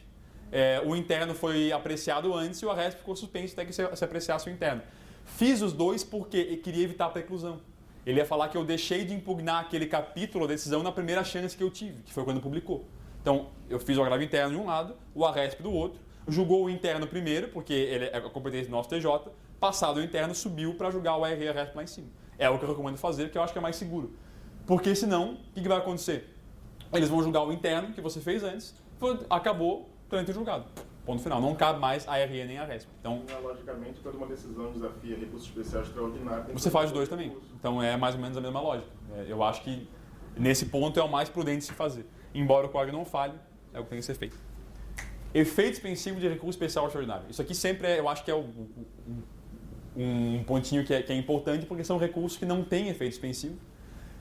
O interno foi apreciado antes e o ARESP ficou suspenso até que se apreciasse o interno. Fiz os 2 porque eu queria evitar a preclusão. Ele ia falar que eu deixei de impugnar aquele capítulo, a decisão, na primeira chance que eu tive, que foi quando publicou. Então, eu fiz o agravo interno de um lado, o ARESP do outro, julgou o interno primeiro, porque ele é a competência do nosso TJ, passado o interno, subiu para julgar o ARE e a RESP lá em cima. É o que eu recomendo fazer, porque eu acho que é mais seguro. Porque senão, o que vai acontecer? Eles vão julgar o interno, que você fez antes, acabou, plenamente julgado. Ponto final. Não cabe mais a RE nem a RESP. Então, logicamente, quando uma decisão desafia recurso especial extraordinário... Você faz os 2 também. Então, é mais ou menos a mesma lógica. Eu acho que, nesse ponto, é o mais prudente de se fazer. Embora o código não falhe, é o que tem que ser feito. Efeito suspensivo de recurso especial extraordinário. Isso aqui sempre eu acho que é um pontinho que é importante, porque são recursos que não têm efeito suspensivo.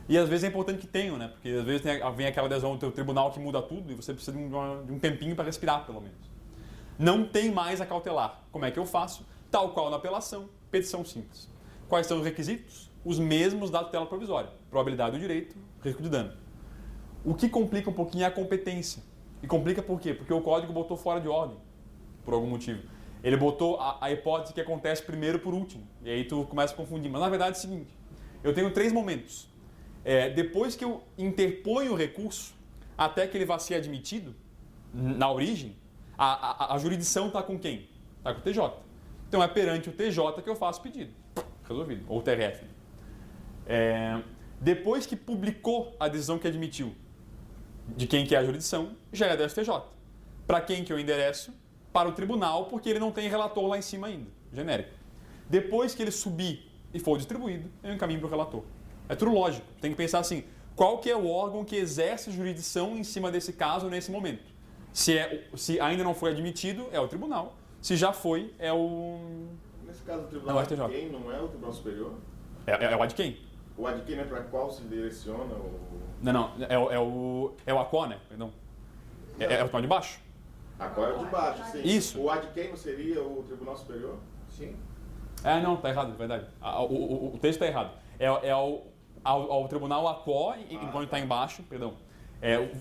E às vezes é importante que tenham, né? Porque às vezes vem aquela adesão do teu tribunal que muda tudo e você precisa de um tempinho para respirar, pelo menos. Não tem mais a cautelar. Como é que eu faço? Tal qual na apelação, petição simples. Quais são os requisitos? Os mesmos da tutela provisória. Probabilidade do direito, risco de dano. O que complica um pouquinho é a competência. E complica por quê? Porque o código botou fora de ordem, por algum motivo. Ele botou a hipótese que acontece primeiro por último. E aí tu começa a confundir. Mas na verdade é o seguinte, eu tenho 3 momentos. Depois que eu interponho o recurso, até que ele vá ser admitido, na origem, a jurisdição está com quem? Está com o TJ. Então é perante o TJ que eu faço o pedido. Resolvido. Ou o TRF. Depois que publicou a decisão que admitiu, de quem que é a jurisdição, já é do STJ. Para quem que eu endereço? Para o tribunal, porque ele não tem relator lá em cima ainda, genérico. Depois que ele subir e for distribuído, eu encaminho para o relator. É tudo lógico. Tem que pensar assim, qual que é o órgão que exerce jurisdição em cima desse caso nesse momento? Se ainda não foi admitido, é o tribunal. Se já foi, é o... Nesse caso, o tribunal de quem não é o Tribunal Superior? É o ad quem? O ad quem é para qual se direciona o... Não, é o ACO, né? Perdão. É o tribunal de baixo. ACO é o de baixo, sim. Isso. O ad quem não seria o Tribunal Superior? Sim. Não, tá errado, é verdade. O texto tá errado. É ao tribunal ACO, enquanto está embaixo, perdão.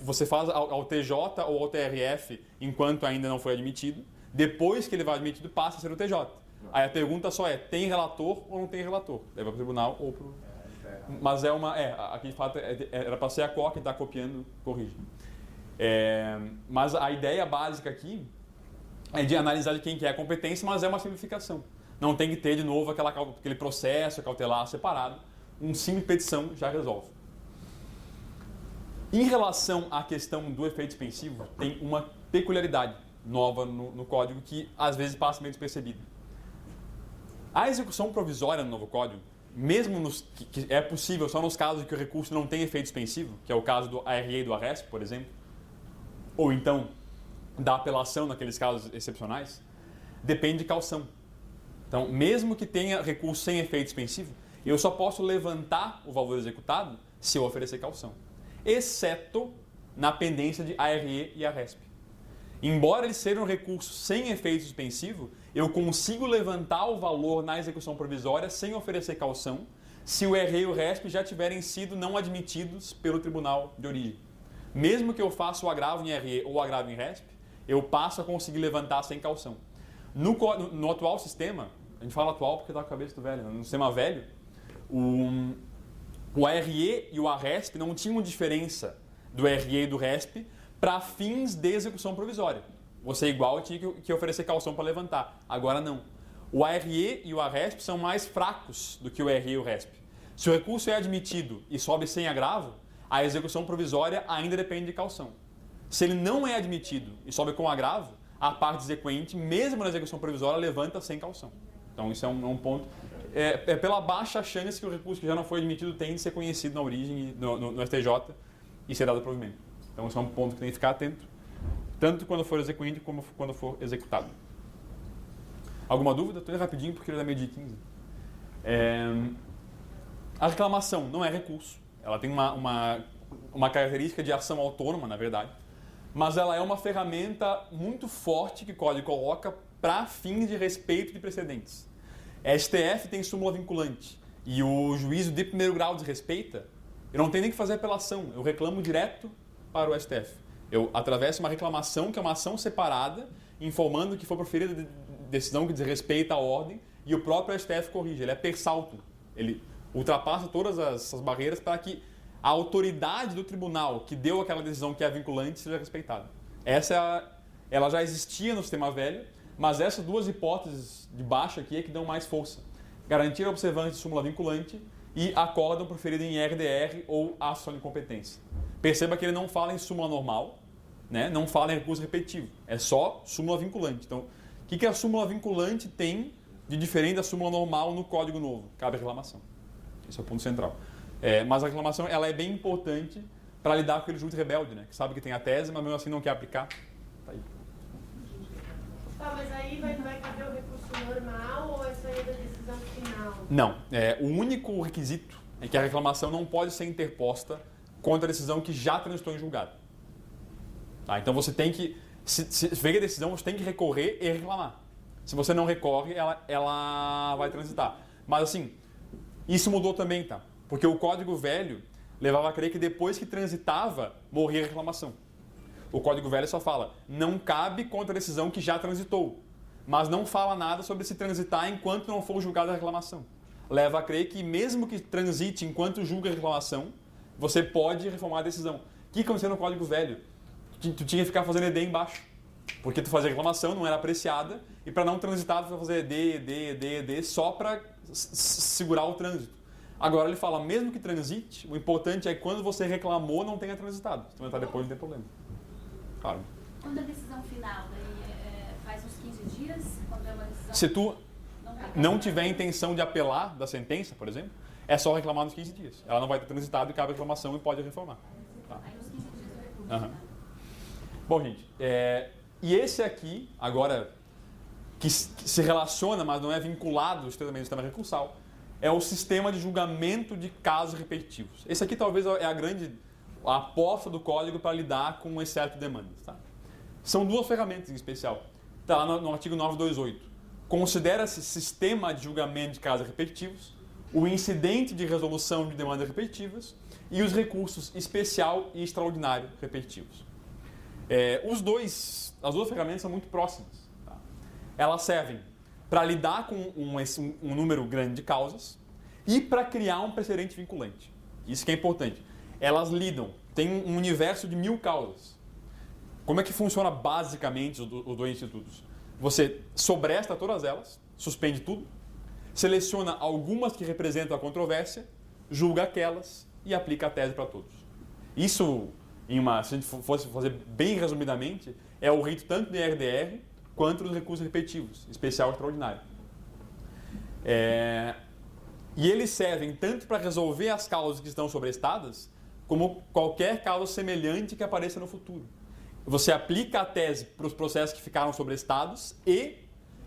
Você faz ao TJ ou ao TRF enquanto ainda não foi admitido. Depois que ele vai admitido, passa a ser o TJ. Aí a pergunta só tem relator ou não tem relator? Leva para o tribunal ou para o... Mas aqui de fato era para ser a ACO, quem está copiando, corrige. Mas a ideia básica aqui é de analisar de quem que é a competência, mas é uma simplificação. Não tem que ter de novo aquele processo cautelar separado. Um simples petição já resolve. Em relação à questão do efeito suspensivo, tem uma peculiaridade nova no código que às vezes passa meio despercebida. A execução provisória no novo código, mesmo que é possível só nos casos em que o recurso não tem efeito suspensivo, que é o caso do ARE e do ARESP, por exemplo, ou então da apelação naqueles casos excepcionais, depende de caução. Então, mesmo que tenha recurso sem efeito suspensivo, eu só posso levantar o valor executado se eu oferecer caução, exceto na pendência de ARE e ARESP. Embora ele seja um recurso sem efeito suspensivo, eu consigo levantar o valor na execução provisória sem oferecer caução, se o ARE e o RESP já tiverem sido não admitidos pelo tribunal de origem. Mesmo que eu faça o agravo em ARE ou o agravo em RESP, eu passo a conseguir levantar sem caução. No atual sistema, a gente fala atual porque está com a cabeça do velho, no sistema velho, o ARE e o ARESP não tinham diferença do ARE e do RESP para fins de execução provisória. Você igual tinha que oferecer caução para levantar. Agora não. O ARE e o ARESP são mais fracos do que o ARE e o RESP. Se o recurso é admitido e sobe sem agravo, a execução provisória ainda depende de caução. Se ele não é admitido e sobe com agravo, a parte exequente, mesmo na execução provisória, levanta sem caução. Então isso é um ponto. É pela baixa chance que o recurso que já não foi admitido tem de ser conhecido na origem, no STJ, e ser dado provimento. Então isso é um ponto que tem que ficar atento, tanto quando for exequente como quando for executado. Alguma dúvida? Estou indo rapidinho porque ele é meio dia 15. A reclamação não é recurso. Ela tem uma característica de ação autônoma, na verdade, mas ela é uma ferramenta muito forte que o Código coloca para fins de respeito de precedentes. A STF tem súmula vinculante e o juízo de primeiro grau desrespeita, eu não tenho nem que fazer apelação, eu reclamo direto para o STF. Eu atravesso uma reclamação, que é uma ação separada, informando que foi proferida decisão que desrespeita a ordem, e o próprio STF corrige. Ele é per saltum. Ele ultrapassa todas essas barreiras para que a autoridade do tribunal que deu aquela decisão que é vinculante seja respeitada. Ela já existia no sistema velho, mas essas duas hipóteses de baixo aqui é que dão mais força. Garantir a observância de súmula vinculante e acórdão proferido em RDR ou ação de incompetência. Perceba que ele não fala em súmula normal, né? Não fala em recurso repetitivo, é só súmula vinculante. Então, o que a súmula vinculante tem de diferente da súmula normal no Código Novo? Cabe a reclamação. Esse é o ponto central. Mas a reclamação ela é bem importante para lidar com aquele juiz rebelde, né? Que sabe que tem a tese, mas mesmo assim não quer aplicar. Tá aí. Tá, mas aí vai caber o recurso normal ou essa aí é da decisão final? Não. O único requisito é que a reclamação não pode ser interposta contra a decisão que já transitou em julgado. Tá? Então você tem que, se veio a decisão, você tem que recorrer e reclamar. Se você não recorre, ela vai transitar. Mas assim, isso mudou também, tá? Porque o Código Velho levava a crer que depois que transitava, morria a reclamação. O Código Velho só fala, não cabe contra a decisão que já transitou. Mas não fala nada sobre se transitar enquanto não for julgada a reclamação. Leva a crer que mesmo que transite enquanto julga a reclamação, você pode reformar a decisão. O que aconteceu no Código Velho? Tu tinha que ficar fazendo ED embaixo. Porque tu fazia reclamação, não era apreciada, e para não transitar, tu vai fazer ED só para segurar o trânsito. Agora ele fala, mesmo que transite, o importante é que quando você reclamou, não tenha transitado. Se tu entrar depois, não tem problema. Claro. Quando a decisão final, daí faz uns 15 dias, quando é uma decisão... Se tu... não tiver intenção de apelar da sentença, por exemplo, é só reclamar nos 15 dias. Ela não vai ter transitado e cabe a reclamação e pode reformar. Tá. Uhum. Bom, gente, e esse aqui, agora, que se relaciona, mas não é vinculado estritamente ao sistema recursal, é o sistema de julgamento de casos repetitivos. Esse aqui talvez é a aposta do código para lidar com o excesso de demandas. Tá? São duas ferramentas em especial. Está lá no artigo 928. Considera-se sistema de julgamento de casos repetitivos o incidente de resolução de demandas repetitivas e os recursos especial e extraordinário repetitivos. As duas ferramentas são muito próximas. Tá? Elas servem para lidar com um número grande de causas e para criar um precedente vinculante. Isso que é importante. Elas lidam, tem um universo de 1000 causas. Como é que funciona basicamente os dois institutos? Você sobresta todas elas, suspende tudo, seleciona algumas que representam a controvérsia, julga aquelas e aplica a tese para todos. Isso, se a gente fosse fazer bem resumidamente, é o rito tanto do IRDR quanto dos recursos repetitivos, especial e extraordinário. E eles servem tanto para resolver as causas que estão sobrestadas, como qualquer causa semelhante que apareça no futuro. Você aplica a tese para os processos que ficaram sobrestados e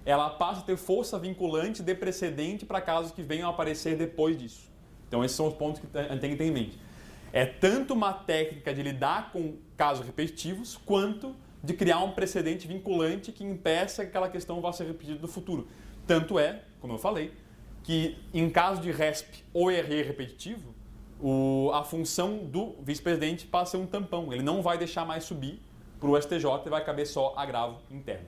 ela passa a ter força vinculante de precedente para casos que venham a aparecer depois disso. Então esses são os pontos que a gente tem que ter em mente. É tanto uma técnica de lidar com casos repetitivos, quanto de criar um precedente vinculante que impeça que aquela questão vá ser repetida no futuro. Tanto é, como eu falei, que em caso de RESP ou RE repetitivo, a função do vice-presidente passa a ser um tampão. Ele não vai deixar mais subir para o STJ e vai caber só agravo interno.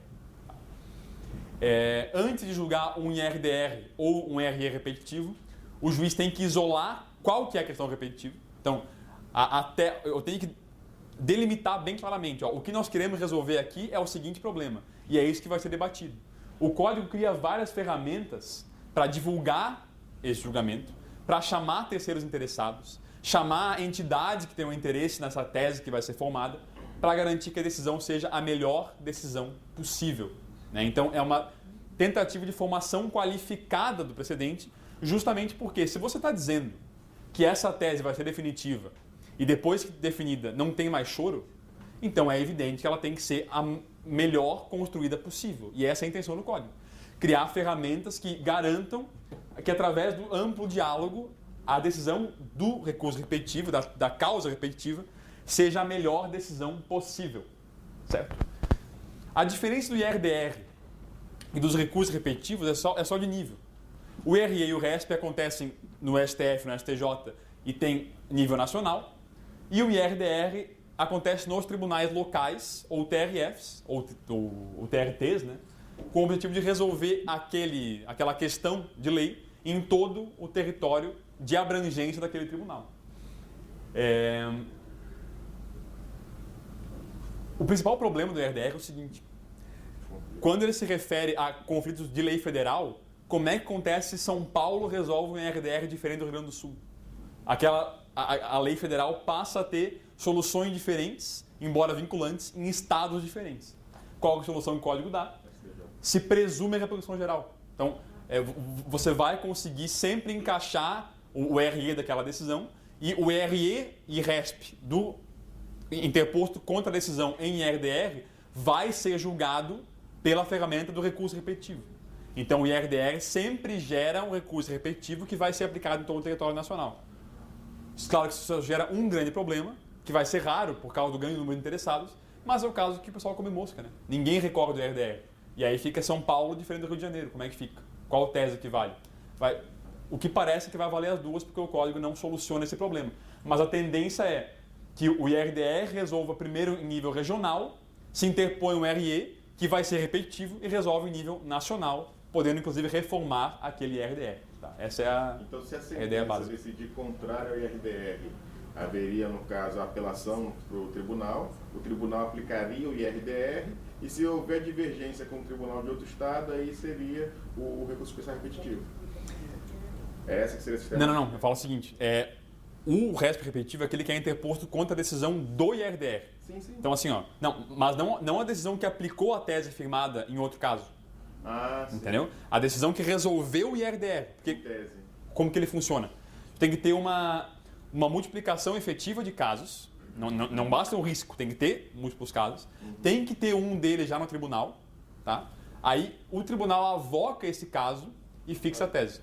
Antes de julgar um IRDR ou um RE repetitivo, o juiz tem que isolar qual que é a questão repetitiva. Então, eu tenho que delimitar bem claramente. O que nós queremos resolver aqui é o seguinte problema. E é isso que vai ser debatido. O código cria várias ferramentas para divulgar esse julgamento, para chamar terceiros interessados, chamar entidades que tenham interesse nessa tese que vai ser formada, para garantir que a decisão seja a melhor decisão possível. Né? Então, é uma tentativa de formação qualificada do precedente, justamente porque se você está dizendo que essa tese vai ser definitiva e depois definida não tem mais choro, então é evidente que ela tem que ser a melhor construída possível. E essa é a intenção do código. Criar ferramentas que garantam que através do amplo diálogo a decisão do recurso repetitivo, da causa repetitiva, seja a melhor decisão possível. Certo? A diferença do IRDR e dos recursos repetitivos é só de nível. O RE e o RESP acontecem no STF, no STJ e tem nível nacional. E o IRDR acontece nos tribunais locais, ou TRFs, ou TRTs, né? Com o objetivo de resolver aquela questão de lei em todo o território de abrangência daquele tribunal. O principal problema do IRDR é o seguinte: quando ele se refere a conflitos de lei federal, como é que acontece se São Paulo resolve um IRDR diferente do Rio Grande do Sul? A lei federal passa a ter soluções diferentes, embora vinculantes, em estados diferentes. Qual a solução que o código dá? Se presume a repercussão geral. Então, você vai conseguir sempre encaixar o RE daquela decisão e o RE e RESP interposto contra a decisão em IRDR vai ser julgado pela ferramenta do recurso repetitivo. Então, o IRDR sempre gera um recurso repetitivo que vai ser aplicado em todo o território nacional. Claro que isso gera um grande problema, que vai ser raro por causa do grande número de interessados, mas é o caso que o pessoal come mosca, né? Ninguém recorre do IRDR. E aí fica São Paulo diferente do Rio de Janeiro. Como é que fica? Qual tese que vale? O que parece que vai valer as duas, porque o código não soluciona esse problema. Mas a tendência é que o IRDR resolva primeiro em nível regional, se interpõe um RE, que vai ser repetitivo, e resolve em nível nacional, podendo inclusive reformar aquele IRDR. Tá? Essa é a Então, se a ideia sentença básica. decidir contrário ao IRDR, haveria, no caso, a apelação para o tribunal aplicaria o IRDR, e se houver divergência com o tribunal de outro estado, aí seria o recurso especial repetitivo. É essa que seria o sistema? Não. Eu falo o seguinte, o RESP repetitivo é aquele que é interposto contra a decisão do IRDR. Sim. Então assim, mas não a decisão que aplicou a tese firmada em outro caso. Entendeu? A decisão que resolveu o IRDR. Porque, como que ele funciona? Tem que ter uma multiplicação efetiva de casos. Não basta o risco, tem que ter múltiplos casos. Tem que ter um deles já no tribunal. Tá? Aí o tribunal avoca esse caso e fixa a tese.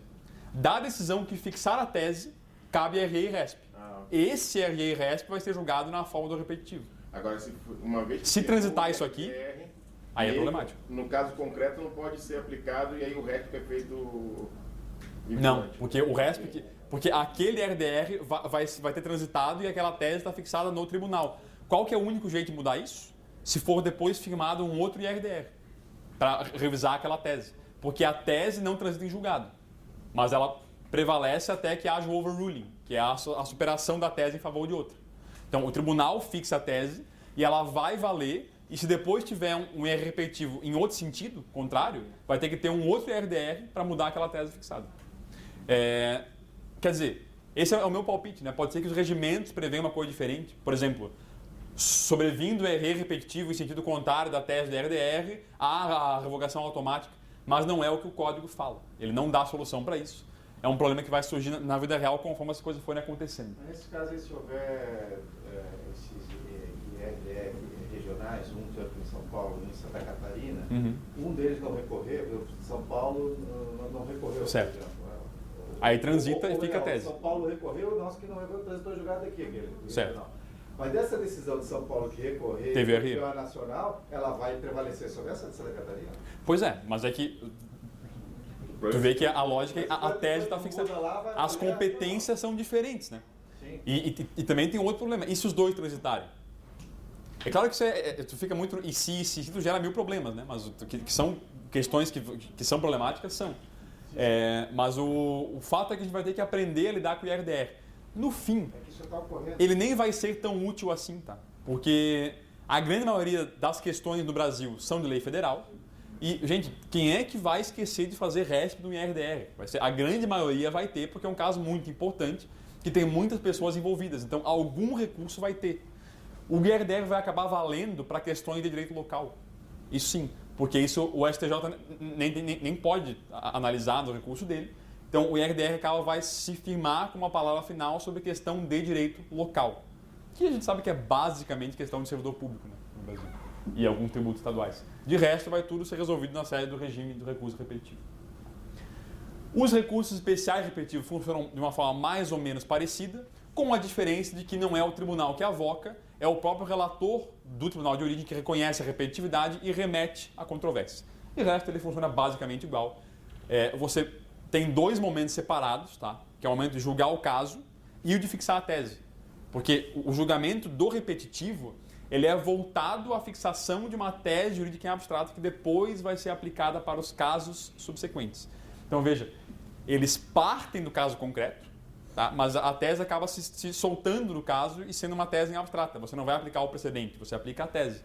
Da decisão que fixar a tese, cabe RE e RESP. Esse RE e RESP vai ser julgado na forma do repetitivo. Agora, uma vez que se transitar isso aqui, aí é problemático. No caso concreto, não pode ser aplicado e aí o RESP é feito... Não, porque o RESP... Porque aquele RDR vai ter transitado e aquela tese está fixada no tribunal. Qual que é o único jeito de mudar isso? Se for depois firmado um outro IRDR para revisar aquela tese. Porque a tese não transita em julgado, mas ela prevalece até que haja o overruling, que é a superação da tese em favor de outra. Então, o tribunal fixa a tese e ela vai valer, e se depois tiver um IR repetitivo em outro sentido, contrário, vai ter que ter um outro IRDR para mudar aquela tese fixada. Quer dizer, esse é o meu palpite, né? Pode ser que os regimentos prevenham uma coisa diferente. Por exemplo, sobrevindo RE repetitivo em sentido contrário da tese do IRDR, há a revogação automática, mas não é o que o código fala. Ele não dá solução para isso. É um problema que vai surgir na vida real conforme as coisas forem acontecendo. Nesse caso, aí, se houver esses IRDR regionais, um aqui em São Paulo, um em Santa Catarina, um deles não recorreu, São Paulo não recorreu. Certo. Por exemplo, aí transita e fica a tese. São Paulo recorreu, nosso que não recorreu, transitou julgado aqui. Certo. Não. Mas dessa decisão de São Paulo que recorreu a nacional, ela vai prevalecer sobre essa de Santa Catarina? Pois é, mas é que tu vê que a lógica, a tese está fixada. As competências são diferentes, né? E também tem outro problema. E se os dois transitarem? É claro que tu fica muito... E se tu gera mil problemas, né? Mas que são questões que são problemáticas, são. Mas o fato é que a gente vai ter que aprender a lidar com o IRDR. No fim, ele nem vai ser tão útil assim, tá? Porque a grande maioria das questões no Brasil são de lei federal. E, gente, quem é que vai esquecer de fazer RESP no IRDR? A grande maioria vai ter, porque é um caso muito importante, que tem muitas pessoas envolvidas. Então, algum recurso vai ter. O IRDR vai acabar valendo para questões de direito local. Isso sim. Porque isso o STJ nem pode analisar no recurso dele. Então, o IRDR vai se firmar com uma palavra final sobre questão de direito local. Que a gente sabe que é basicamente questão de servidor público, né, no Brasil. E alguns tributos estaduais. De resto, vai tudo ser resolvido na sede do regime do recurso repetitivo. Os recursos especiais repetitivos funcionam de uma forma mais ou menos parecida, com a diferença de que não é o tribunal que avoca, é o próprio relator do tribunal de origem que reconhece a repetitividade e remete a controvérsia. E o resto ele funciona basicamente igual. Você tem dois momentos separados, tá? Que é o momento de julgar o caso e o de fixar a tese. Porque o julgamento do repetitivo ele é voltado à fixação de uma tese jurídica em abstrato que depois vai ser aplicada para os casos subsequentes. Então veja, eles partem do caso concreto, tá? Mas a tese acaba se soltando do caso e sendo uma tese em abstrata. Você não vai aplicar o precedente, você aplica a tese.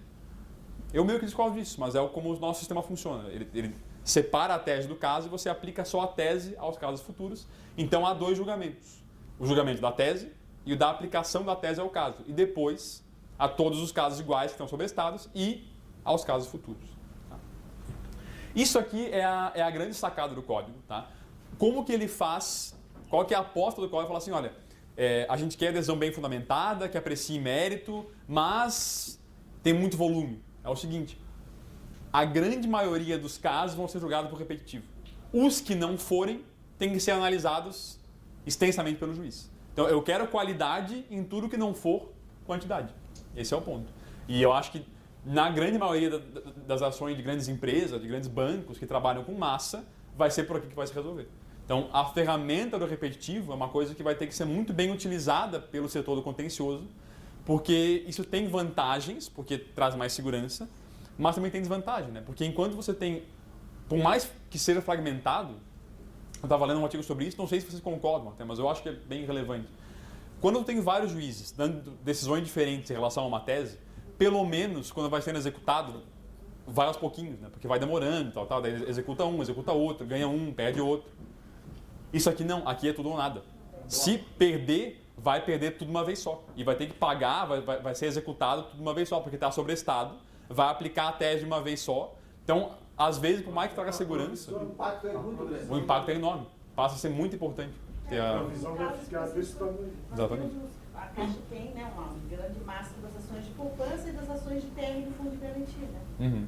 Eu meio que discordo disso, mas é como o nosso sistema funciona. Ele separa a tese do caso e você aplica só a tese aos casos futuros. Então há dois julgamentos. O julgamento da tese e o da aplicação da tese ao caso. E depois a todos os casos iguais que estão sobrestados e aos casos futuros. Tá? Isso aqui é a grande sacada do código. Tá? Como que ele faz, qual que é a aposta do código? Fala assim, olha, a gente quer decisão bem fundamentada, que aprecie mérito, mas tem muito volume. É o seguinte, a grande maioria dos casos vão ser julgados por repetitivo. Os que não forem, têm que ser analisados extensamente pelo juiz. Então, eu quero qualidade em tudo que não for quantidade. Esse é o ponto. E eu acho que na grande maioria das ações de grandes empresas, de grandes bancos que trabalham com massa, vai ser por aqui que vai se resolver. Então, a ferramenta do repetitivo é uma coisa que vai ter que ser muito bem utilizada pelo setor do contencioso, porque isso tem vantagens, porque traz mais segurança, mas também tem desvantagem, né? Porque enquanto você tem, por mais que seja fragmentado, eu estava lendo um artigo sobre isso, não sei se vocês concordam até, mas eu acho que é bem relevante. Quando eu tenho vários juízes dando decisões diferentes em relação a uma tese, pelo menos quando vai sendo executado, vai aos pouquinhos, né? Porque vai demorando, tal, daí executa um, executa outro, ganha um, perde outro. Isso aqui não, aqui é tudo ou nada. Se perder, vai perder tudo de uma vez só. E vai ter que pagar, vai ser executado tudo de uma vez só, porque está sobrestado, vai aplicar a tese de uma vez só. Então, às vezes, por mais que traga segurança, O impacto é muito grande. o impacto é enorme. Passa a ser muito importante ter A visão vai ficar desse tamanho. Exatamente. A Caixa tem, né, uma grande massa das ações de poupança e das ações de TR do fundo de garantia, né? Uhum.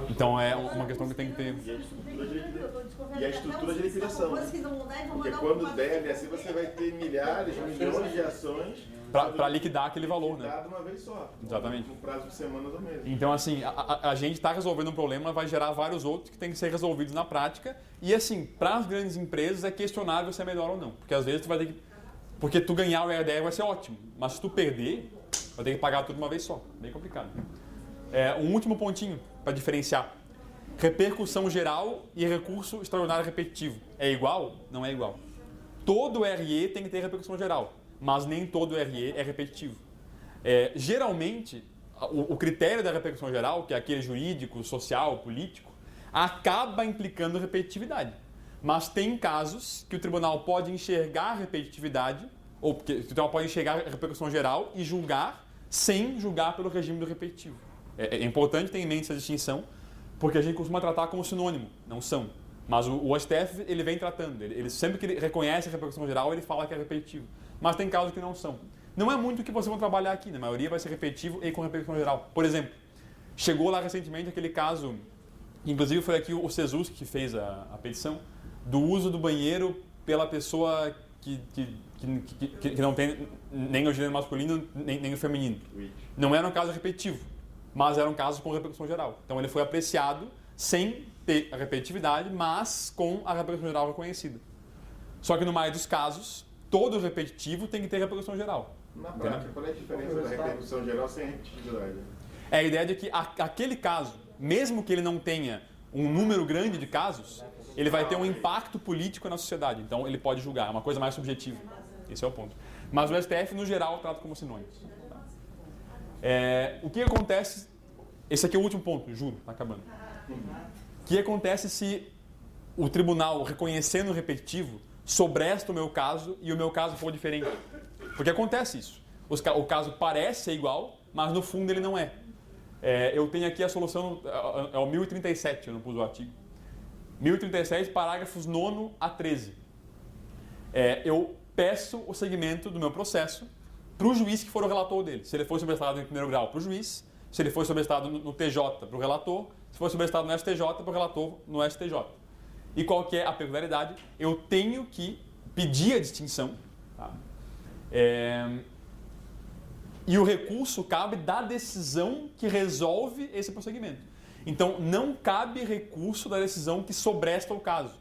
Então é uma questão que tem que ter. E a estrutura de liquidação. Porque quando der, assim você vai ter milhares, milhões de ações Para liquidar aquele valor, né? liquidado uma vez só. Exatamente. No prazo de semanas ou meses. Então, assim, a gente está resolvendo um problema, vai gerar vários outros que têm que ser resolvidos na prática. E, assim, para as grandes empresas é questionável se é melhor ou não. Porque, às vezes, tu vai ter que... Porque tu ganhar o ERDR vai ser ótimo. Mas se tu perder, vai ter que pagar tudo uma vez só. Bem complicado. Um último pontinho para diferenciar. Repercussão geral e recurso extraordinário repetitivo. É igual? Não é igual. Todo RE tem que ter repercussão geral. Mas nem todo RE é repetitivo. Geralmente, o critério da repercussão geral, que é aquele jurídico, social, político, acaba implicando repetitividade. Mas tem casos que o tribunal pode enxergar a repetitividade, ou que o tribunal pode enxergar a repercussão geral e julgar sem julgar pelo regime do repetitivo. É importante ter em mente essa distinção, porque a gente costuma tratar como sinônimo, não são. Mas o STF ele vem tratando, ele sempre que ele reconhece a repercussão geral, ele fala que é repetitivo. Mas tem casos que não são. Não é muito o que vocês vão trabalhar aqui, na maioria vai ser repetitivo e com repercussão geral. Por exemplo, chegou lá recentemente aquele caso, inclusive foi aqui o Cesus que fez a petição, do uso do banheiro pela pessoa que não tem nem o gênero masculino nem o feminino. Não era um caso repetitivo, mas era um caso com repercussão geral. Então ele foi apreciado sem ter a repetitividade, mas com a repercussão geral reconhecida. Só que no mais dos casos, todo repetitivo tem que ter repercussão geral. Na prática, qual é a diferença da repercussão geral sem repetitividade? É a ideia de que aquele caso, mesmo que ele não tenha um número grande de casos, ele vai ter um impacto político na sociedade. Então ele pode julgar, é uma coisa mais subjetiva. Esse é o ponto. Mas o STF, no geral, trata como sinônimos. O que acontece... Esse aqui é o último ponto, juro, está acabando. O que acontece se o tribunal, reconhecendo o repetitivo, sobresta o meu caso e o meu caso for diferente? Porque acontece isso. O caso parece ser igual, mas no fundo ele não é. Eu tenho aqui a solução, é o 1037, eu não pus o artigo. 1037, parágrafos 9 a 13. Eu peço o segmento do meu processo para o juiz que for o relator dele. Se ele for sobrestado em primeiro grau, para o juiz. Se ele for sobrestado no TJ, para o relator. Se for sobrestado no STJ, para o relator no STJ. E qual que é a peculiaridade? Eu tenho que pedir a distinção. Tá? E o recurso cabe da decisão que resolve esse procedimento. Então, não cabe recurso da decisão que sobresta o caso.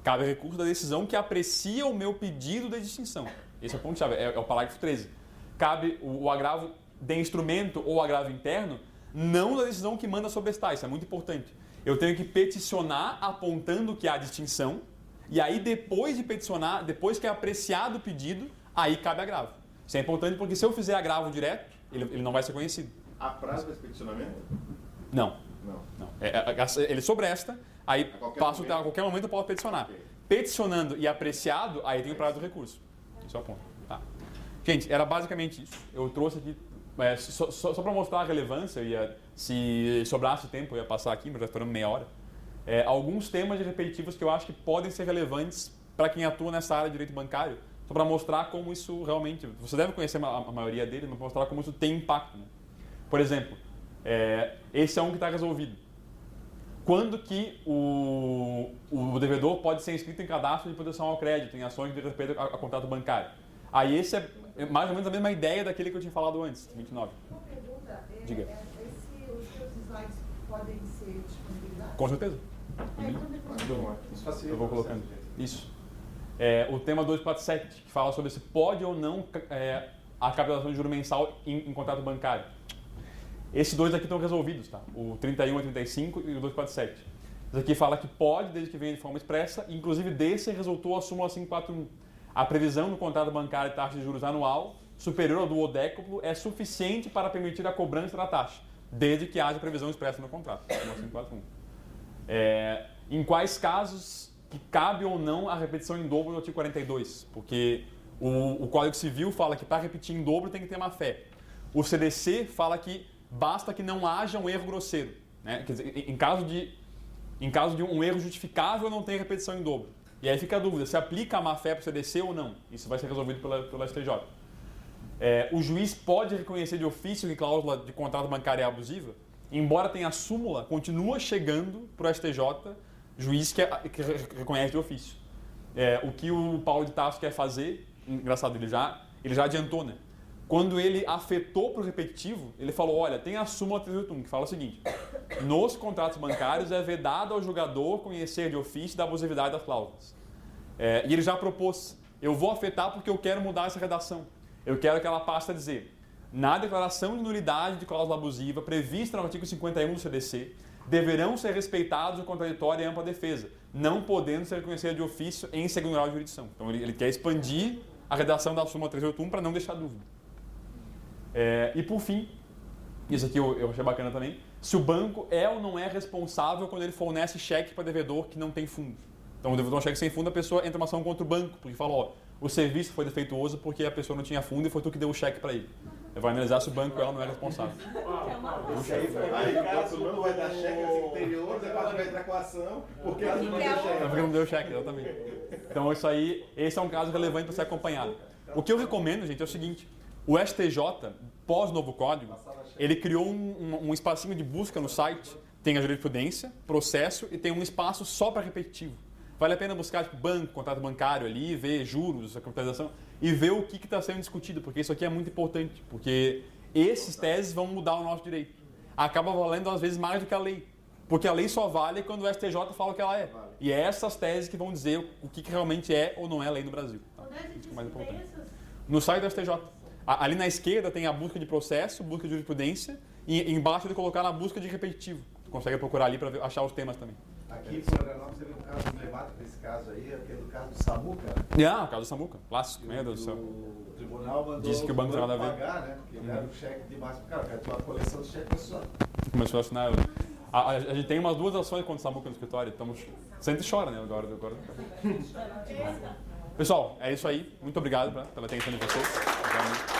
Cabe recurso da decisão que aprecia o meu pedido de distinção. Esse é o ponto-chave, é o parágrafo 13. Cabe o agravo de instrumento ou agravo interno, não da decisão que manda sobrestar. Isso é muito importante. Eu tenho que peticionar apontando que há distinção, e aí depois de peticionar, depois que é apreciado o pedido, aí cabe agravo. Isso é importante porque se eu fizer agravo direto, ele não vai ser conhecido. Há prazo para esse peticionamento? Não. Ele sobresta, aí a qualquer momento eu posso peticionar. Okay. Peticionando e apreciado, aí tem o prazo do recurso. Esse é o ponto. Tá. Gente, era basicamente isso. Eu trouxe aqui, só para mostrar a relevância, se sobrasse tempo eu ia passar aqui, mas já esperamos meia hora. Alguns temas de repetitivos que eu acho que podem ser relevantes para quem atua nessa área de direito bancário, só para mostrar como isso realmente... Você deve conhecer a maioria deles, mas para mostrar como isso tem impacto. Né? Por exemplo, esse é um que está resolvido. Quando que o devedor pode ser inscrito em cadastro de proteção ao crédito, em ações de respeito a contrato bancário? Aí esse é mais ou menos a mesma ideia daquele que eu tinha falado antes, 29. Uma pergunta, Diga. Os seus slides podem ser disponibilizados? Com certeza. Eu vou colocando. Isso. O tema 247, que fala sobre se pode ou não a capitalização de juro mensal em contrato bancário. Esses dois aqui estão resolvidos, tá? O 31 a 35 e o 247. Esse aqui fala que pode, desde que venha de forma expressa, e inclusive desse resultou a súmula 541. A previsão no contrato bancário de taxa de juros anual superior ao duodécuplo é suficiente para permitir a cobrança da taxa, desde que haja previsão expressa no contrato. Súmula 541. Em quais casos que cabe ou não a repetição em dobro do artigo 42? Porque o Código Civil fala que para repetir em dobro tem que ter má fé. O CDC fala que basta que não haja um erro grosseiro. né? Quer dizer, em caso de um erro justificável, não tem repetição em dobro. E aí fica a dúvida, se aplica a má-fé para o CDC ou não. Isso vai ser resolvido pela STJ. O juiz pode reconhecer de ofício que cláusula de contrato bancário é abusiva, embora tenha a súmula, continua chegando para o STJ, juiz que reconhece de ofício. O que o Paulo de Tarso quer fazer, engraçado, ele já adiantou, né? Quando ele afetou para o repetitivo, ele falou, olha, tem a súmula 381, que fala o seguinte, nos contratos bancários é vedado ao julgador conhecer de ofício da abusividade das cláusulas. E ele já propôs, eu vou afetar porque eu quero mudar essa redação. Eu quero que ela passe a dizer, na declaração de nulidade de cláusula abusiva prevista no artigo 51 do CDC, deverão ser respeitados o contraditório e a ampla defesa, não podendo ser reconhecido de ofício em segundo grau de jurisdição. Então ele quer expandir a redação da súmula 381 para não deixar dúvida. E por fim, isso aqui eu achei bacana também, se o banco é ou não é responsável quando ele fornece cheque para devedor que não tem fundo. Então o devedor cheque sem fundo, a pessoa entra uma ação contra o banco, porque fala, o serviço foi defeituoso porque a pessoa não tinha fundo e foi tu que deu o cheque para ele. Ele vai analisar se o banco ela não é responsável. Aí caso não vai dar cheque ao interior, depois vai entrar com a ação, porque ela não deu cheque. Porque não deu cheque, exatamente. Então esse é um caso relevante para ser acompanhado. O que eu recomendo, gente, é o seguinte, o STJ, pós-novo código, ele criou um espacinho de busca no site, tem a jurisprudência, processo e tem um espaço só para repetitivo. Vale a pena buscar tipo, banco, contrato bancário ali, ver juros, a capitalização e ver o que está sendo discutido, porque isso aqui é muito importante, porque esses teses vão mudar o nosso direito. Acaba valendo às vezes mais do que a lei, porque a lei só vale quando o STJ fala o que ela é. E é essas teses que vão dizer o que realmente é ou não é lei no Brasil. Tá? Isso é mais importante. No site do STJ. Ali na esquerda tem a busca de processo, busca de jurisprudência, e embaixo ele colocar na busca de repetitivo. Tu consegue procurar ali para achar os temas também. Aqui em Florianópolis teve um caso emblemático desse caso aí, aquele do caso do Samuca. O caso do Samuca, clássico, meu Deus do céu. O tribunal mandou disse que o banco nada a ver. pagar, né? Porque deram um cheque de máximo. Cara, tinha uma coleção de cheques só. Começou a assinar. A gente tem umas 2 ações contra o Samuca no escritório, estamos. Sempre chora, né? Agora. Pessoal, é isso aí. Muito obrigado pela atenção de vocês.